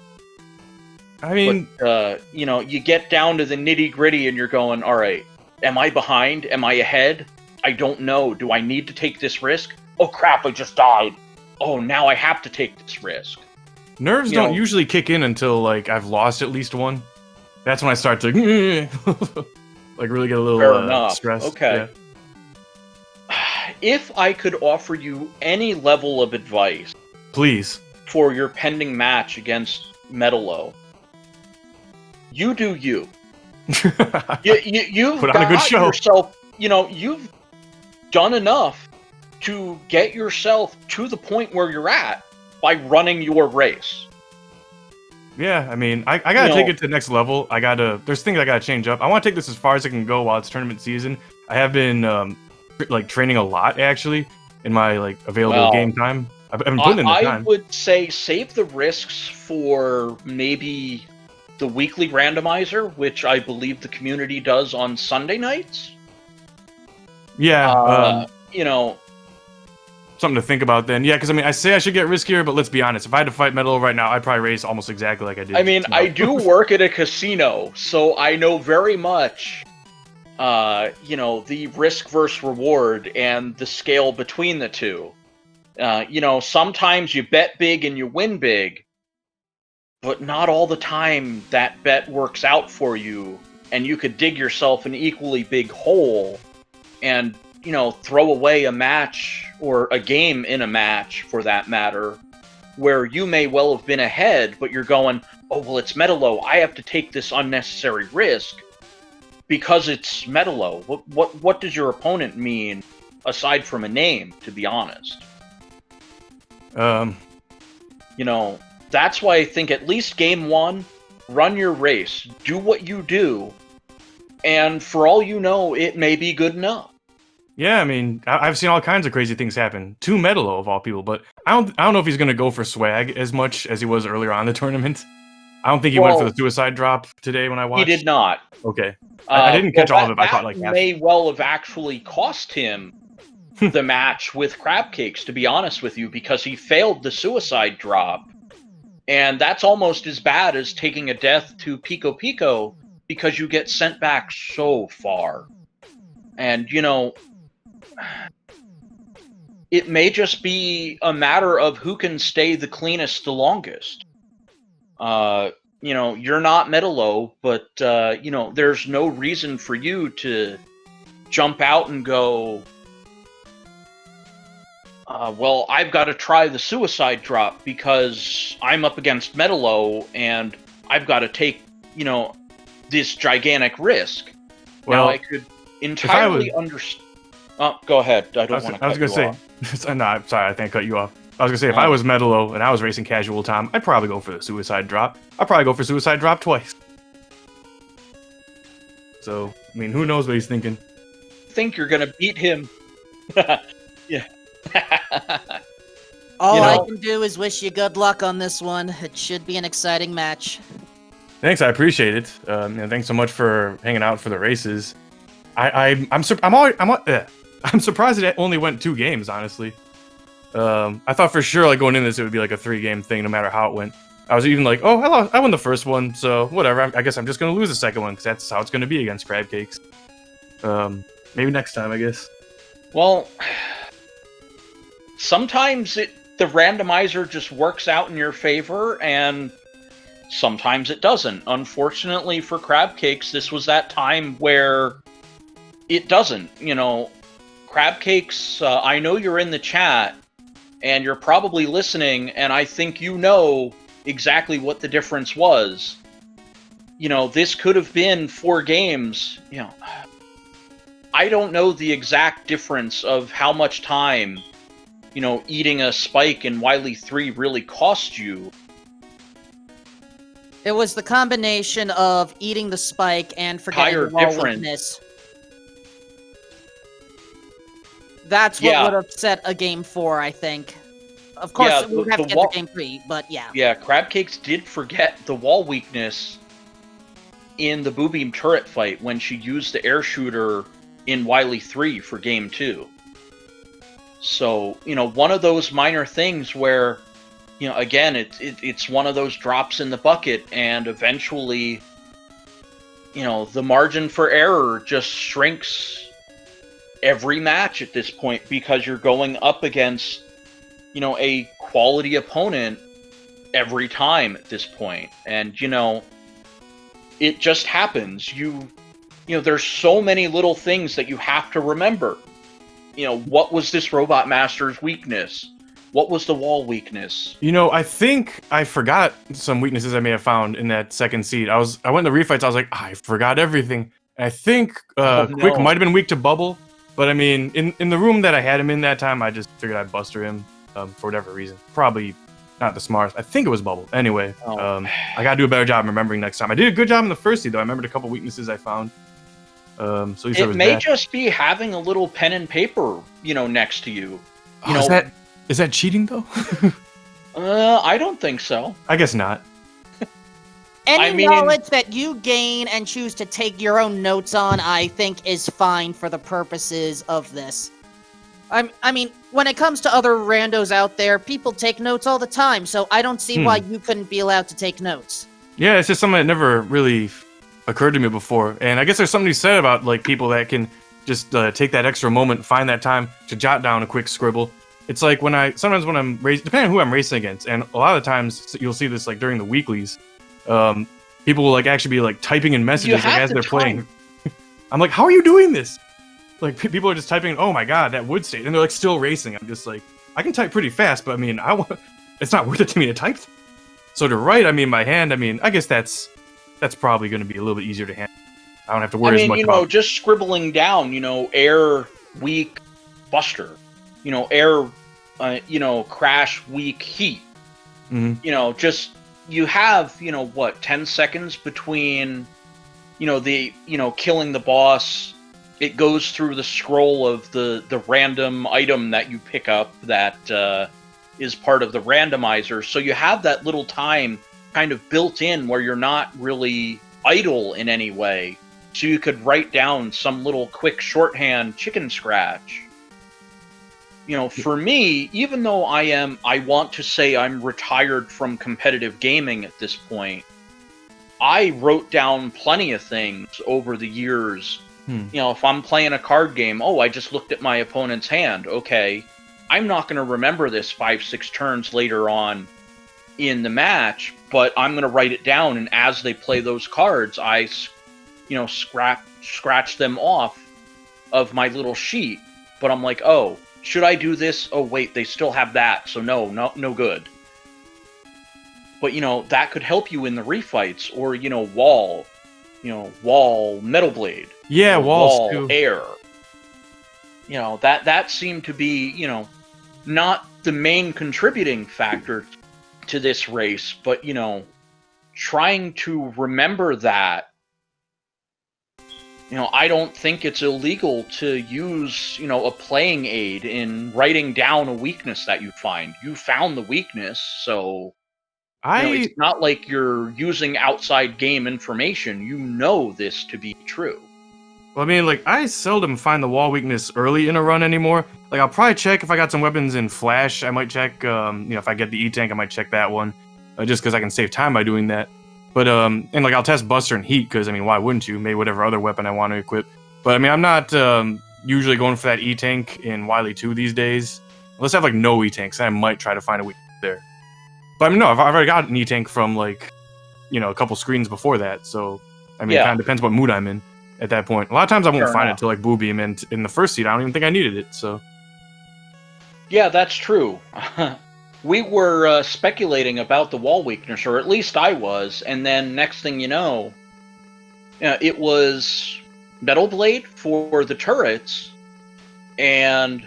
I mean, but, you get down to the nitty-gritty and you're going, all right, am I behind? Am I ahead? I don't know. Do I need to take this risk? Oh, crap, I just died. Oh, now I have to take this risk. Nerves don't usually kick in until, like, I've lost at least one. That's when I start to, like, really get a little stressed. Okay. Yeah. If I could offer you any level of advice... Please. ...for your pending match against Metalo, you do you. You've put on a good show. Yourself, you've done enough to get yourself to the point where you're at by running your race. Yeah, I mean, I gotta take it to the next level. There's things I gotta change up. I want to take this as far as I can go while it's tournament season. I have been, training a lot, actually, in my, available game time. I've been putting in the time. I would say save the risks for maybe the weekly randomizer, which I believe the community does on Sunday nights. Yeah, something to think about then. Yeah, because I say I should get riskier, but let's be honest. If I had to fight Metal right now, I'd probably race almost exactly like I did. I mean, I do work at a casino, so I know very much, the risk versus reward and the scale between the two. Sometimes you bet big and you win big, but not all the time that bet works out for you, and you could dig yourself an equally big hole and, throw away a match or a game in a match, for that matter, where you may well have been ahead, but you're going, oh, well, it's Metalo. I have to take this unnecessary risk because it's Metalo. What does your opponent mean, aside from a name, to be honest? That's why I think at least game 1, run your race, do what you do, and for all you know, it may be good enough. Yeah, I mean, I've seen all kinds of crazy things happen to Metalo of all people, but I don't know if he's gonna go for swag as much as he was earlier on in the tournament. I don't think he went for the suicide drop today when I watched. He did not. Okay, I didn't catch all of it. I caught half. May well have actually cost him the match with Crab Cakes, to be honest with you, because he failed the suicide drop. And that's almost as bad as taking a death to Pico Pico, because you get sent back so far. And, it may just be a matter of who can stay the cleanest the longest. You're not Metalo, but, there's no reason for you to jump out and go, well, I've got to try the suicide drop because I'm up against Metalo and I've got to take, this gigantic risk. Well, now, I could entirely understand. Oh, go ahead. I don't want to cut you off. No, I'm sorry. I think I cut you off. I was going to say, if I was Metalo and I was racing Casual Tom, I'd probably go for the suicide drop. I'd probably go for suicide drop twice. So, I mean, who knows what he's thinking. Think you're going to beat him Yeah. All You I know- can do is wish you good luck on this one. It should be an exciting match. Thanks, I appreciate it. And thanks so much for hanging out for the races. I'm surprised it only went 2 games, honestly. I thought for sure, like, going in this, it would be like a 3-game thing, no matter how it went. I was even like, oh, I won the first one, so whatever. I guess I'm just gonna lose the second one because that's how it's gonna be against crab cakes. Maybe next time, I guess. Well, sometimes the randomizer just works out in your favor, and sometimes it doesn't. Unfortunately for crab cakes, this was that time where it doesn't. You know, crab cakes, I know you're in the chat, and you're probably listening, and I think you know exactly what the difference was. You know, this could have been 4 games. You know, I don't know the exact difference of how much time, you know, eating a spike in Wily 3 really cost you. It was the combination of eating the spike and forgetting Entire the wall difference. weakness. That's what Yeah. would have set a game 4, I think. Of course, Yeah, we would have the to get wall- the game 3, but yeah. Yeah, crab cakes did forget the wall weakness in the Boo Beam turret fight when she used the air shooter in Wily 3 for game 2. So, you know, one of those minor things where, you know, again, it's one of those drops in the bucket, and eventually, you know, the margin for error just shrinks every match at this point because you're going up against, you know, a quality opponent every time at this point. And, you know, it just happens. You know, there's so many little things that you have to remember. You know, what was this Robot Master's weakness? What was the wall weakness? You know, I think I forgot some weaknesses I may have found in that second seed. I went to refights. I was like, I forgot everything. And I think Quick no. might have been weak to Bubble, but I mean, in the room that I had him in that time, I just figured I'd buster him for whatever reason. Probably not the smartest. I think it was Bubble. Anyway, Oh. I gotta do a better job remembering next time. I did a good job in the first seed though. I remembered a couple weaknesses I found. So at least I It was may back. just be having a little pen and paper, you know, next to you. You Oh, know, is that cheating though? I don't think so. I guess not. Any I mean- knowledge that you gain and choose to take your own notes on, I think, is fine for the purposes of this. I mean, when it comes to other randos out there, people take notes all the time, so I don't see why you couldn't be allowed to take notes. Yeah, it's just something that never really occurred to me before. And I guess there's something to be said about like people that can just take that extra moment, find that time to jot down a quick scribble. It's like sometimes when I'm racing, depending on who I'm racing against, and a lot of times you'll see this like during the weeklies, people will like actually be like typing in messages like, have as the they're time. playing. I'm like, how are you doing this? Like people are just typing, oh my god, that wood state, and they're like still racing. I'm just like, I can type pretty fast, but I mean, it's not worth it to me to type. So to write, I mean, by hand, I mean, I guess that's probably going to be a little bit easier to handle. I don't have to I worry as mean, much you know, about. just scribbling down, you know, air, weak, buster. You know, air, you know, crash, weak, heat. Mhm. You know, just, you have, you know, what, 10 seconds between, you know, killing the boss. It goes through the scroll of the random item that you pick up that is part of the randomizer. So you have that little time kind of built in where you're not really idle in any way. So you could write down some little quick shorthand chicken scratch. You know, for me, even though I want to say I'm retired from competitive gaming at this point, I wrote down plenty of things over the years. You know, if I'm playing a card game, I just looked at my opponent's hand. Okay, I'm not going to remember this 5-6 turns later on in the match, but I'm going to write it down, and as they play those cards, I, you know, scratch them off of my little sheet. But I'm like, oh, should I do this? Oh, wait, they still have that, so no good. But, you know, that could help you in the refights, or, you know, wall, metal blade. Yeah, or walls wall, too. air. You know, that seemed to be, you know, not the main contributing factor to this race, but, you know, trying to remember that I don't think it's illegal to use, a playing aid in writing down a weakness that you find. You found the weakness, so it's not like you're using outside game information. You know this to be true. Well, I mean, like, I seldom find the wall weakness early in a run anymore. Like, I'll probably check if I got some weapons in Flash. I might check, if I get the E-Tank, I might check that one. Just because I can save time by doing that. But, and, like, I'll test Buster and Heat, because, I mean, why wouldn't you? Maybe whatever other weapon I want to equip. But, I mean, I'm not usually going for that E-Tank in Wily 2 these days. Unless I have, like, no E-Tanks, then I might try to find a weakness there. But, I mean, no, I've already got an E-Tank from, like, a couple screens before that. So, I mean, it kind of depends what mood I'm in at that point. A lot of times I won't find it till, like, Boo Beam, and in the first seed, I don't even think I needed it, so... Yeah, that's true. We were speculating about the wall weakness, or at least I was, and then next thing you know, it was Metal Blade for the turrets, and,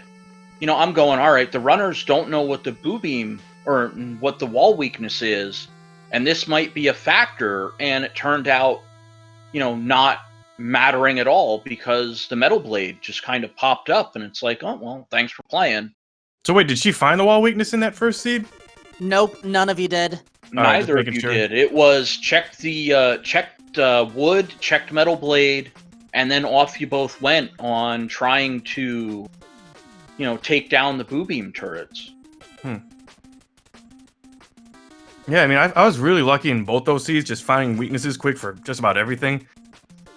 I'm going, alright, the runners don't know what the Boo Beam, or what the wall weakness is, and this might be a factor, and it turned out, not mattering at all, because the Metal Blade just kind of popped up, and it's like, oh, well, thanks for playing. So wait, did she find the wall weakness in that first seed? Nope, none of you did. Neither of you did. It was checked wood, checked Metal Blade, and then off you both went on trying to, take down the Boo Beam turrets. Yeah, I mean, I was really lucky in both those seeds, just finding weaknesses quick for just about everything.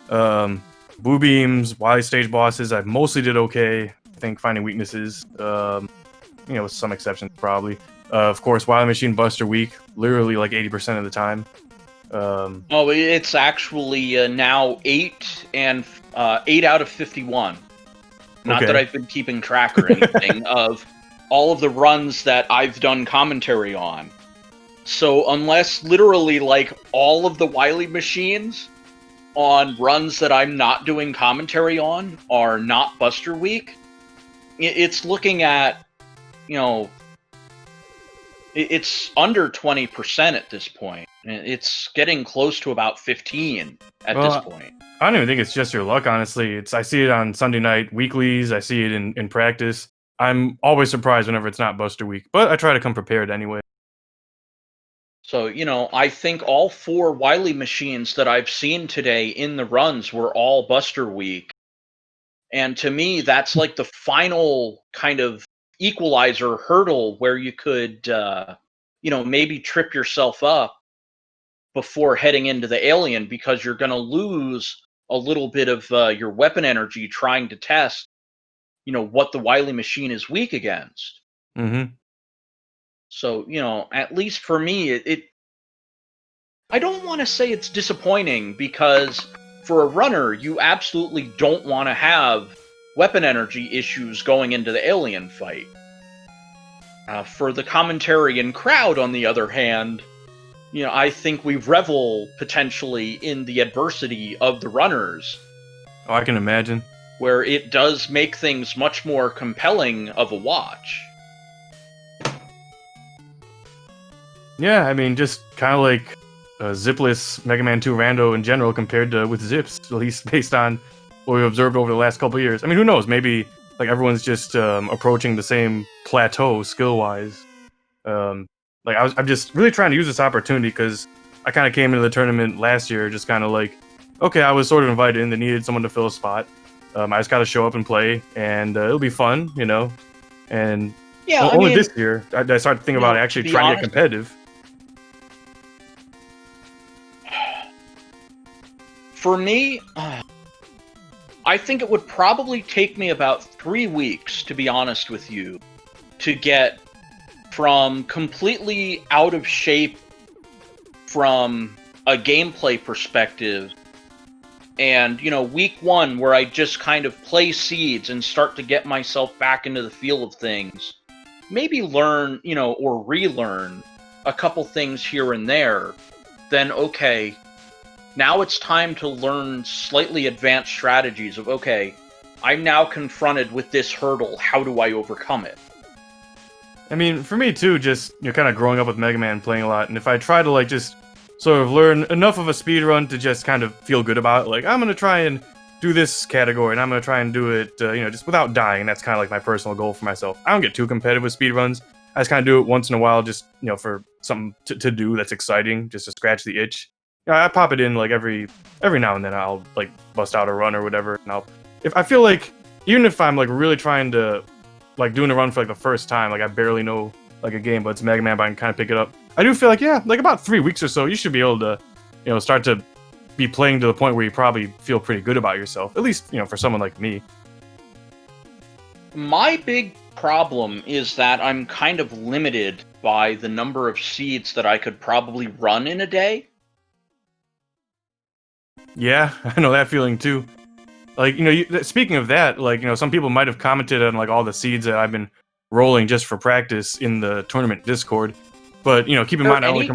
Boo Beams, Wily stage bosses, I mostly did okay. I think finding weaknesses, with some exceptions probably. Of course, Wily Machine Buster weak, literally like 80% of the time. It's actually now 8 out of 51. Not that I've been keeping track or anything of all of the runs that I've done commentary on. So unless literally like all of the Wily machines on runs that I'm not doing commentary on are not Buster weak, it's looking at, it's under 20% at this point. It's getting close to about 15 at this point. I don't even think it's just your luck, honestly. I see it on Sunday night weeklies. I see it in practice. I'm always surprised whenever it's not Buster week, but I try to come prepared anyway. So, I think all 4 Wily machines that I've seen today in the runs were all Buster week. And to me, that's like the final kind of equalizer hurdle where you could, maybe trip yourself up before heading into the alien, because you're going to lose a little bit of your weapon energy trying to test, what the Wily machine is weak against. Mm-hmm. So, at least for me, I don't want to say it's disappointing, because for a runner, you absolutely don't want to have weapon energy issues going into the alien fight. For the commentary and crowd, on the other hand, I think we revel potentially in the adversity of the runners. Oh, I can imagine. Where it does make things much more compelling of a watch. Yeah, I mean, just kind of like zipless Mega Man 2 Rando in general compared to with zips, at least based on what we've observed over the last couple of years. I mean, who knows? Maybe like everyone's just approaching the same plateau skill-wise. I'm just really trying to use this opportunity, because I kind of came into the tournament last year just kind of like, okay, I was sort of invited in, they needed someone to fill a spot. I just got to show up and play, and it'll be fun, And yeah, only this year, I started thinking about actually trying to get competitive. For me, I think it would probably take me about 3 weeks, to be honest with you, to get from completely out of shape from a gameplay perspective, and, week 1 where I just kind of play seeds and start to get myself back into the feel of things, maybe learn, or relearn a couple things here and there, then okay, now it's time to learn slightly advanced strategies of, okay, I'm now confronted with this hurdle, how do I overcome it? I mean, for me too, just, kind of growing up with Mega Man, playing a lot, and if I try to, just sort of learn enough of a speedrun to just kind of feel good about it, I'm gonna try and do this category, and I'm gonna try and do it, you know, just without dying. That's kind of like my personal goal for myself. I don't get too competitive with speedruns. I just kind of do it once in a while, just, you know, for something to do that's exciting, just to scratch the itch. You know, I pop it in like every now and then. I'll like bust out a run or whatever, and if I feel like, even if I'm like really trying to like doing a run for like the first time, like I barely know like a game, but it's Mega Man, but I can kind of pick it up. I do feel like, yeah, like about 3 weeks or so, you should be able to, you know, start to be playing to the point where you probably feel pretty good about yourself. At least, you know, for someone like me. My big problem is that I'm kind of limited by the number of seeds that I could probably run in a day. Yeah, I know that feeling too. Like, you know, speaking of that, like, you know, some people might have commented on like all the seeds that I've been rolling just for practice in the tournament Discord. But, you know, keep in mind I only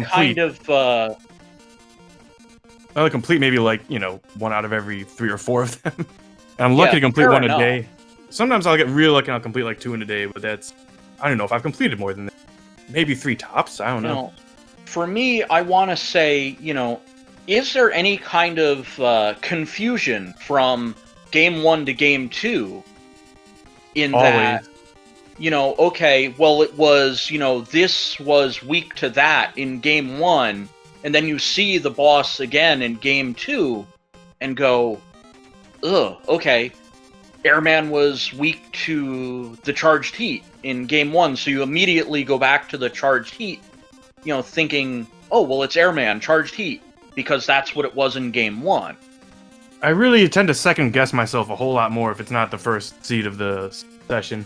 complete maybe like, you know, 1 out of every 3 or 4 of them. And I'm lucky to complete 1 a day. Sometimes I'll get real lucky and I'll complete like 2 in a day, but that's, I don't know if I've completed more than that. Maybe 3 tops, I don't know. For me, I want to say, you know, is there any kind of confusion from Game 1 to Game 2 in Always. that, you know, okay, well, it was, you know, this was weak to that in Game 1, and then you see the boss again in Game 2, and go, ugh, okay, Airman was weak to the charged heat in Game 1, so you immediately go back to the charged heat, you know, thinking, oh, well, it's Airman, charged heat, because that's what it was in Game 1. I really tend to second guess myself a whole lot more if it's not the first seed of the session.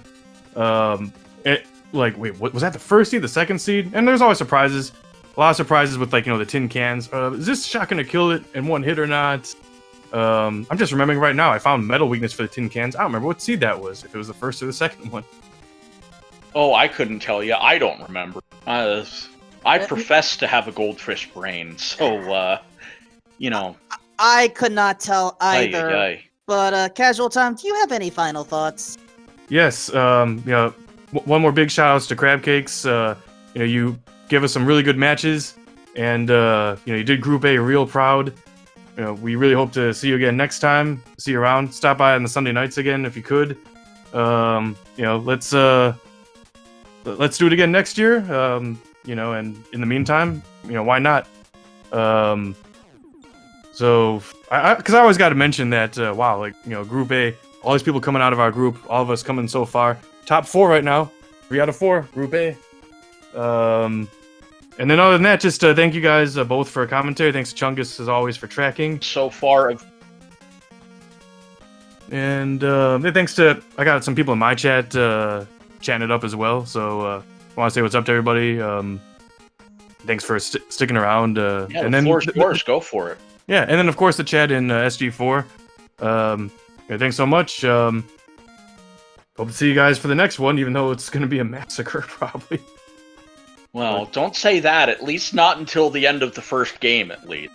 Like, wait, what was that, the first seed, the second seed? And there's always surprises. A lot of surprises with, like, you know, the tin cans. Is this shot gonna kill it in 1 hit or not? I'm just remembering right now, I found metal weakness for the tin cans. I don't remember what seed that was, if it was the first or the second one. Oh, I couldn't tell you. I don't remember. I profess to have a goldfish brain, so, you know. I could not tell either. Aye. But, Casual Tom, do you have any final thoughts? Yes, you know, one more big shout outs to Crab Cakes. You know, you give us some really good matches, and, you know, you did Group A real proud. You know, we really hope to see you again next time. See you around. Stop by on the Sunday nights again if you could. You know, let's do it again next year. You know, and in the meantime, you know, why not? So, because I always got to mention that, wow, like, you know, Group A, all these people coming out of our group, all of us coming so far. Top 4 right now. 3 out of 4, Group A. And then other than that, just thank you guys both for commentary. Thanks to Chungus, as always, for tracking. So far, and thanks to, I got some people in my chat chatting it up as well. So, I want to say what's up to everybody. Thanks for sticking around. yeah, and then floor's yours. Go for it. Yeah, and then of course the chat in SG4. Yeah, thanks so much. Hope to see you guys for the next one, even though it's going to be a massacre, probably. Well, don't say that. At least not until the end of the first game, at least.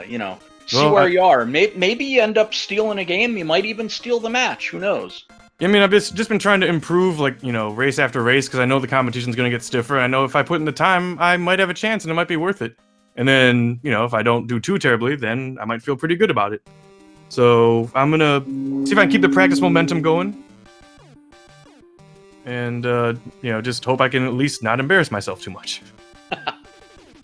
You know, see where you are. Maybe you end up stealing a game. You might even steal the match. Who knows? I mean, I've just been trying to improve, like, you know, race after race, because I know the competition's going to get stiffer. I know if I put in the time, I might have a chance, and it might be worth it. And then, you know, if I don't do too terribly, then I might feel pretty good about it. So I'm going to see if I can keep the practice momentum going. And, you know, just hope I can at least not embarrass myself too much.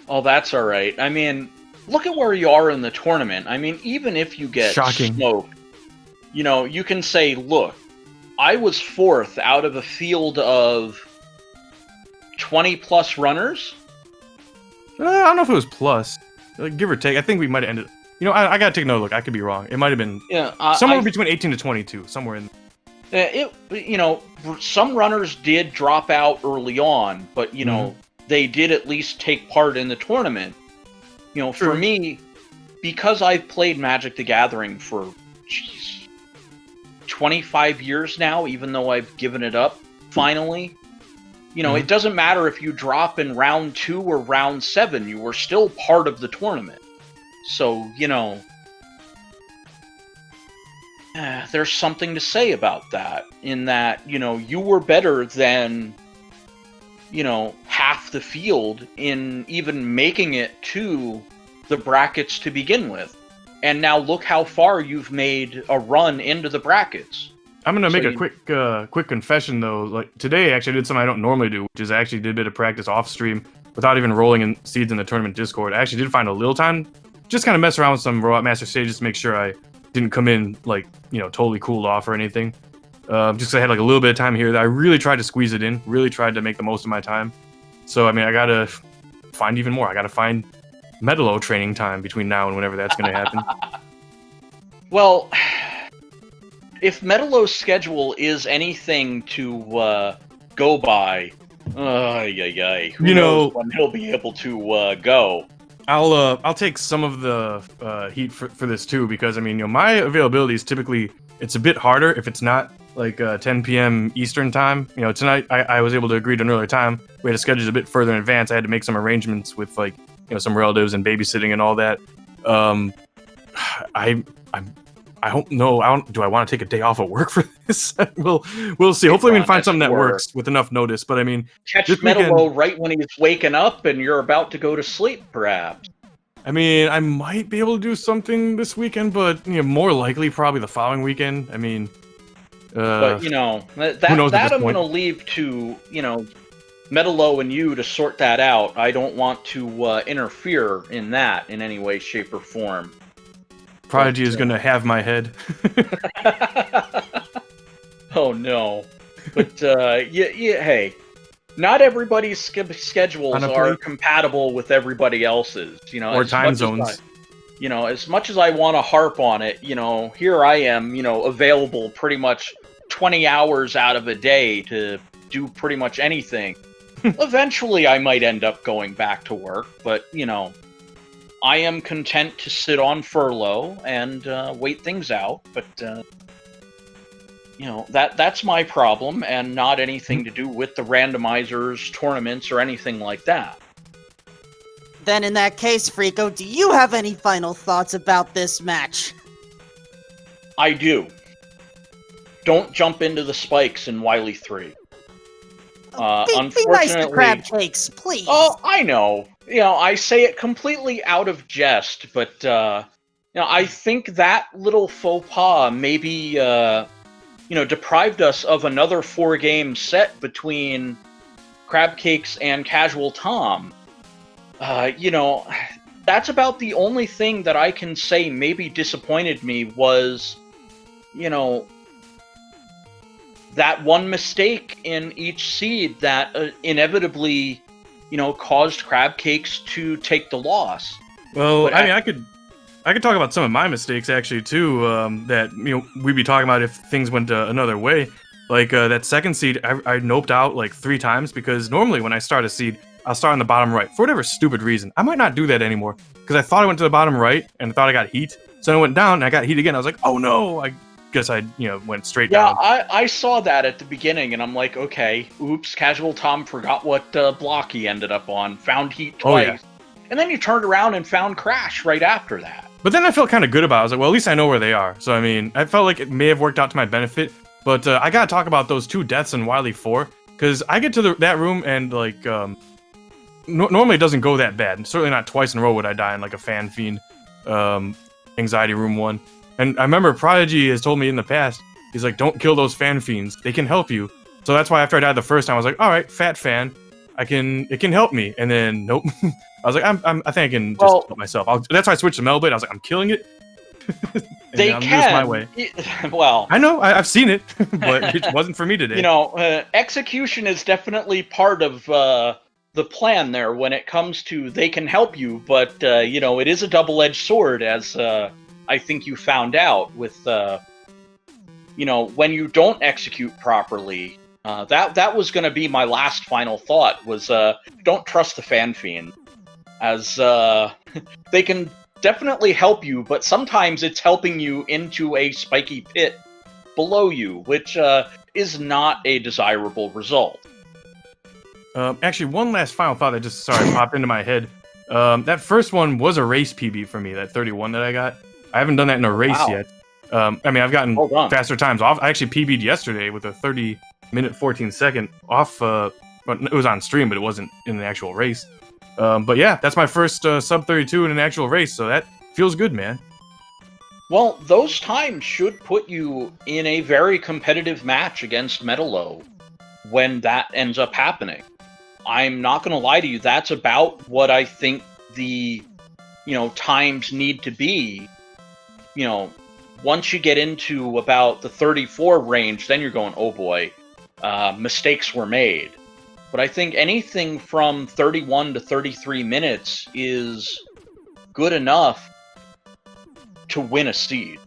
Oh, that's all right. I mean, look at where you are in the tournament. I mean, even if you get smoked, you know, you can say, look, I was 4th out of a field of 20-plus runners. I don't know if it was plus. Like, give or take. I think we might have ended... You know, I gotta take another look. I could be wrong. It might have been somewhere between 18 to 22. Somewhere in... You know, some runners did drop out early on, but, you know, they did at least take part in the tournament. You know, for me, because I've played Magic the Gathering for, 25 years now, even though I've given it up, finally. You know, it doesn't matter if you drop in round 2 or round 7, you were still part of the tournament. So, you know, there's something to say about that, in that, you know, you were better than, you know, half the field in even making it to the brackets to begin with. and now look how far you've made a run into the brackets. I'm gonna make So a quick confession though. Like today, actually, I did something I don't normally do, which is I actually did a bit of practice off stream without even rolling in seeds in the tournament Discord. I actually did find a little time, just kind of mess around with some Robot Master stages to make sure I didn't come in like totally cooled off or anything. Just 'cause I had like a little bit of time here that I really tried to squeeze it in, really tried to make the most of my time. So I mean, I gotta find even more. I gotta find Metalo training time between now and whenever that's gonna happen. Well, if Metalo's schedule is anything to go by, who knows when he'll be able to go. I'll take some of the heat for this too, because I mean, my availability is typically, it's a bit harder if it's not like 10 p.m. Eastern time. Tonight I was able to agree to an earlier time. We had to schedule a bit further in advance. I had to make some arrangements with like some relatives and babysitting and all that. I don't know. Do I want to take a day off of work for this? We'll see. Hopefully we can find something that works with enough notice. But I mean, catch Metalo right when he's waking up and you're about to go to sleep, perhaps. I mean, I might be able to do something this weekend, but more likely probably the following weekend. I mean, but that I'm gonna leave to Metalo and you to sort that out. I don't want to interfere in that in any way, shape, or form. Prodigy is gonna have my head. Oh no! But hey, not everybody's schedules are compatible with everybody else's. Or time zones. As much as I want to harp on it, here I am, available pretty much 20 hours out of a day to do pretty much anything. Eventually, I might end up going back to work, but I am content to sit on furlough and wait things out, but that's my problem and not anything to do with the randomizers, tournaments, or anything like that. Then in that case, Frico, do you have any final thoughts about this match? I do. Don't jump into the spikes in Wily 3. Be nice to Crab Cakes, please. Oh, I know. I say it completely out of jest, but I think that little faux pas maybe deprived us of another 4-game set between Crab Cakes and Casual Tom. That's about the only thing that I can say maybe disappointed me was, that one mistake in each seed that inevitably, caused Crab Cakes to take the loss. Well, but I could talk about some of my mistakes actually too. That we'd be talking about if things went another way. Like that second seed, I noped out like 3 times because normally when I start a seed, I'll start on the bottom right for whatever stupid reason. I might not do that anymore because I thought I went to the bottom right and I thought I got heat. So I went down and I got heat again. I was like, oh no! I guess I went straight down. Yeah, I saw that at the beginning and I'm like, okay, oops, Casual Tom forgot what block he ended up on, found heat twice. Oh, yeah. And then you turned around and found Crash right after that. But then I felt kind of good about it. I was like, well, at least I know where they are. So I mean, I felt like it may have worked out to my benefit. But I gotta talk about those 2 deaths in Wily 4 because I get to that room and like normally it doesn't go that bad. Certainly not twice in a row would I die in like a Fan Fiend Anxiety Room 1. And I remember Prodigy has told me in the past, he's like, don't kill those Fan Fiends. They can help you. So that's why after I died the first time, I was like, all right, Fat Fan, it can help me. And then nope. I was like, I think I can just help myself. That's why I switched to Melblade. I was like, I'm killing it. They I'm can. my way. Well, I know, I've seen it, but it wasn't for me today. Execution is definitely part of the plan there when it comes to they can help you, but it is a double-edged sword, as I think you found out with when you don't execute properly. That was going to be my last final thought was don't trust the Fan Fiend, as they can definitely help you, but sometimes it's helping you into a spiky pit below you, which is not a desirable result. Actually, one last final thought that just popped into my head. That first one was a race PB for me, that 31 that I got. I haven't done that in a race yet. I mean, I've gotten faster times off. I actually PB'd yesterday with a 30-minute 14-second off. It was on stream, but it wasn't in an actual race. But yeah, that's my first sub 32 in an actual race, so that feels good, man. Well, those times should put you in a very competitive match against Metalo when that ends up happening. I'm not going to lie to you, that's about what I think the, times need to be. Once you get into about the 34 range, then you're going, oh boy, mistakes were made. But I think anything from 31 to 33 minutes is good enough to win a seed.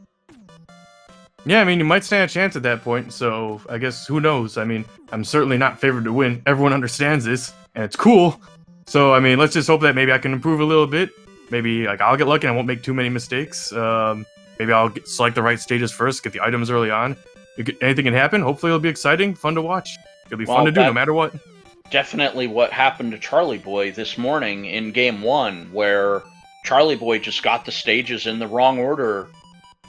Yeah, I mean, you might stand a chance at that point, so I guess who knows? I mean, I'm certainly not favored to win. Everyone understands this, and it's cool. So, I mean, let's just hope that maybe I can improve a little bit. Maybe, like, I'll get lucky and I won't make too many mistakes. Maybe I'll select the right stages first, get the items early on. Anything can happen. Hopefully it'll be exciting, fun to watch. It'll be fun to do no matter what. Definitely what happened to Charlie Boy this morning in Game 1, where Charlie Boy just got the stages in the wrong order.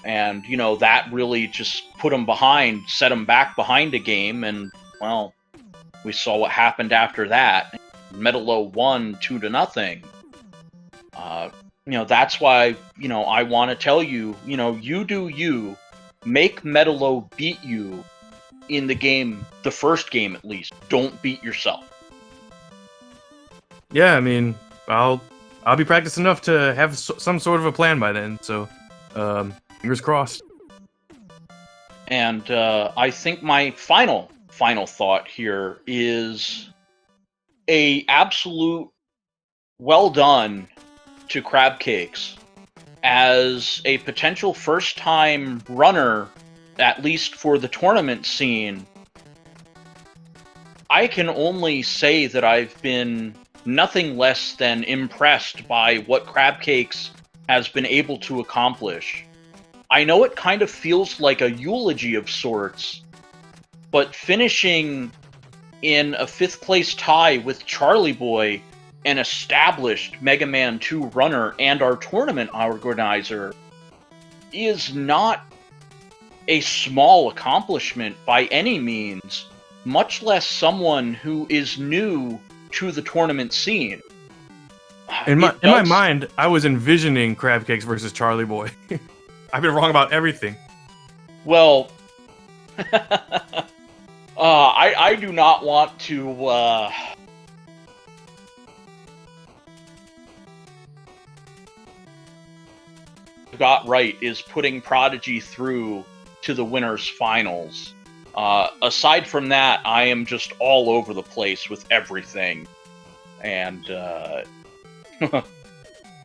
And, that really just put him behind, set him back behind a game, and, well, we saw what happened after that. Metalo won 2-0. That's why, I want to tell you, you do you, make Metalo beat you in the game, the first game at least. Don't beat yourself. Yeah, I mean, I'll be practiced enough to have some sort of a plan by then, so, fingers crossed. And I think my final thought here is a absolute well done to Crab Cakes as a potential first-time runner, at least for the tournament scene. I can only say that I've been nothing less than impressed by what Crab Cakes has been able to accomplish. I know it kind of feels like a eulogy of sorts, but finishing in a 5th place tie with Charlie Boy, an established Mega Man 2 runner and our tournament organizer, is not a small accomplishment by any means, much less someone who is new to the tournament scene. In my mind, I was envisioning Crab Cakes versus Charlie Boy. I've been wrong about everything. Well, I do not want to got right is putting Prodigy through to the winners finals. Aside from that, I am just all over the place with everything, and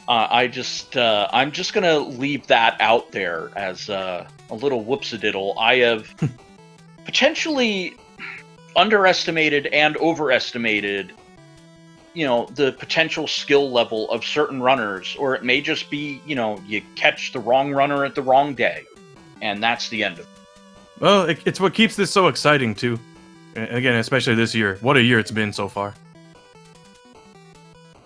I'm just gonna leave that out there as a little whoopsadiddle. I have potentially underestimated and overestimated, the potential skill level of certain runners, or it may just be, you catch the wrong runner at the wrong day, and that's the end of it. Well, it's what keeps this so exciting, too. Again, especially this year. What a year it's been so far.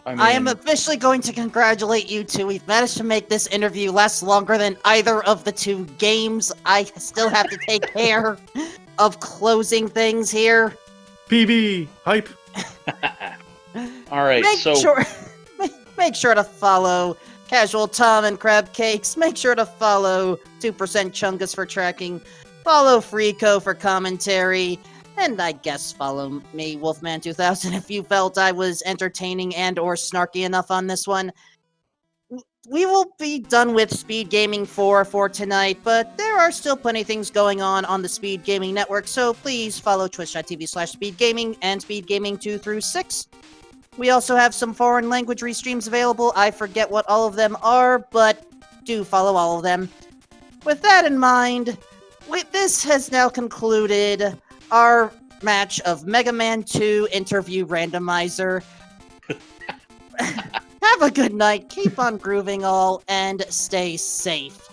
I am officially going to congratulate you two. We've managed to make this interview last longer than either of the 2 games. I still have to take care of closing things here. PB! Hype! Alright, Make sure to follow Casual Tom and Crab Cakes. Make sure to follow 2% Chungus for tracking. Follow Freako for commentary. And I guess follow me, Wolfman2000, if you felt I was entertaining and or snarky enough on this one. We will be done with Speed Gaming 4 for tonight, but there are still plenty of things going on the Speed Gaming Network, so please follow twitch.tv/speedgaming and Speed Gaming 2 through 6. We also have some foreign language restreams available. I forget what all of them are, but do follow all of them. With that in mind, this has now concluded our match of Mega Man 2 Interview Randomizer. Have a good night, keep on grooving all, and stay safe.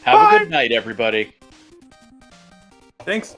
Have a good night, everybody. Thanks.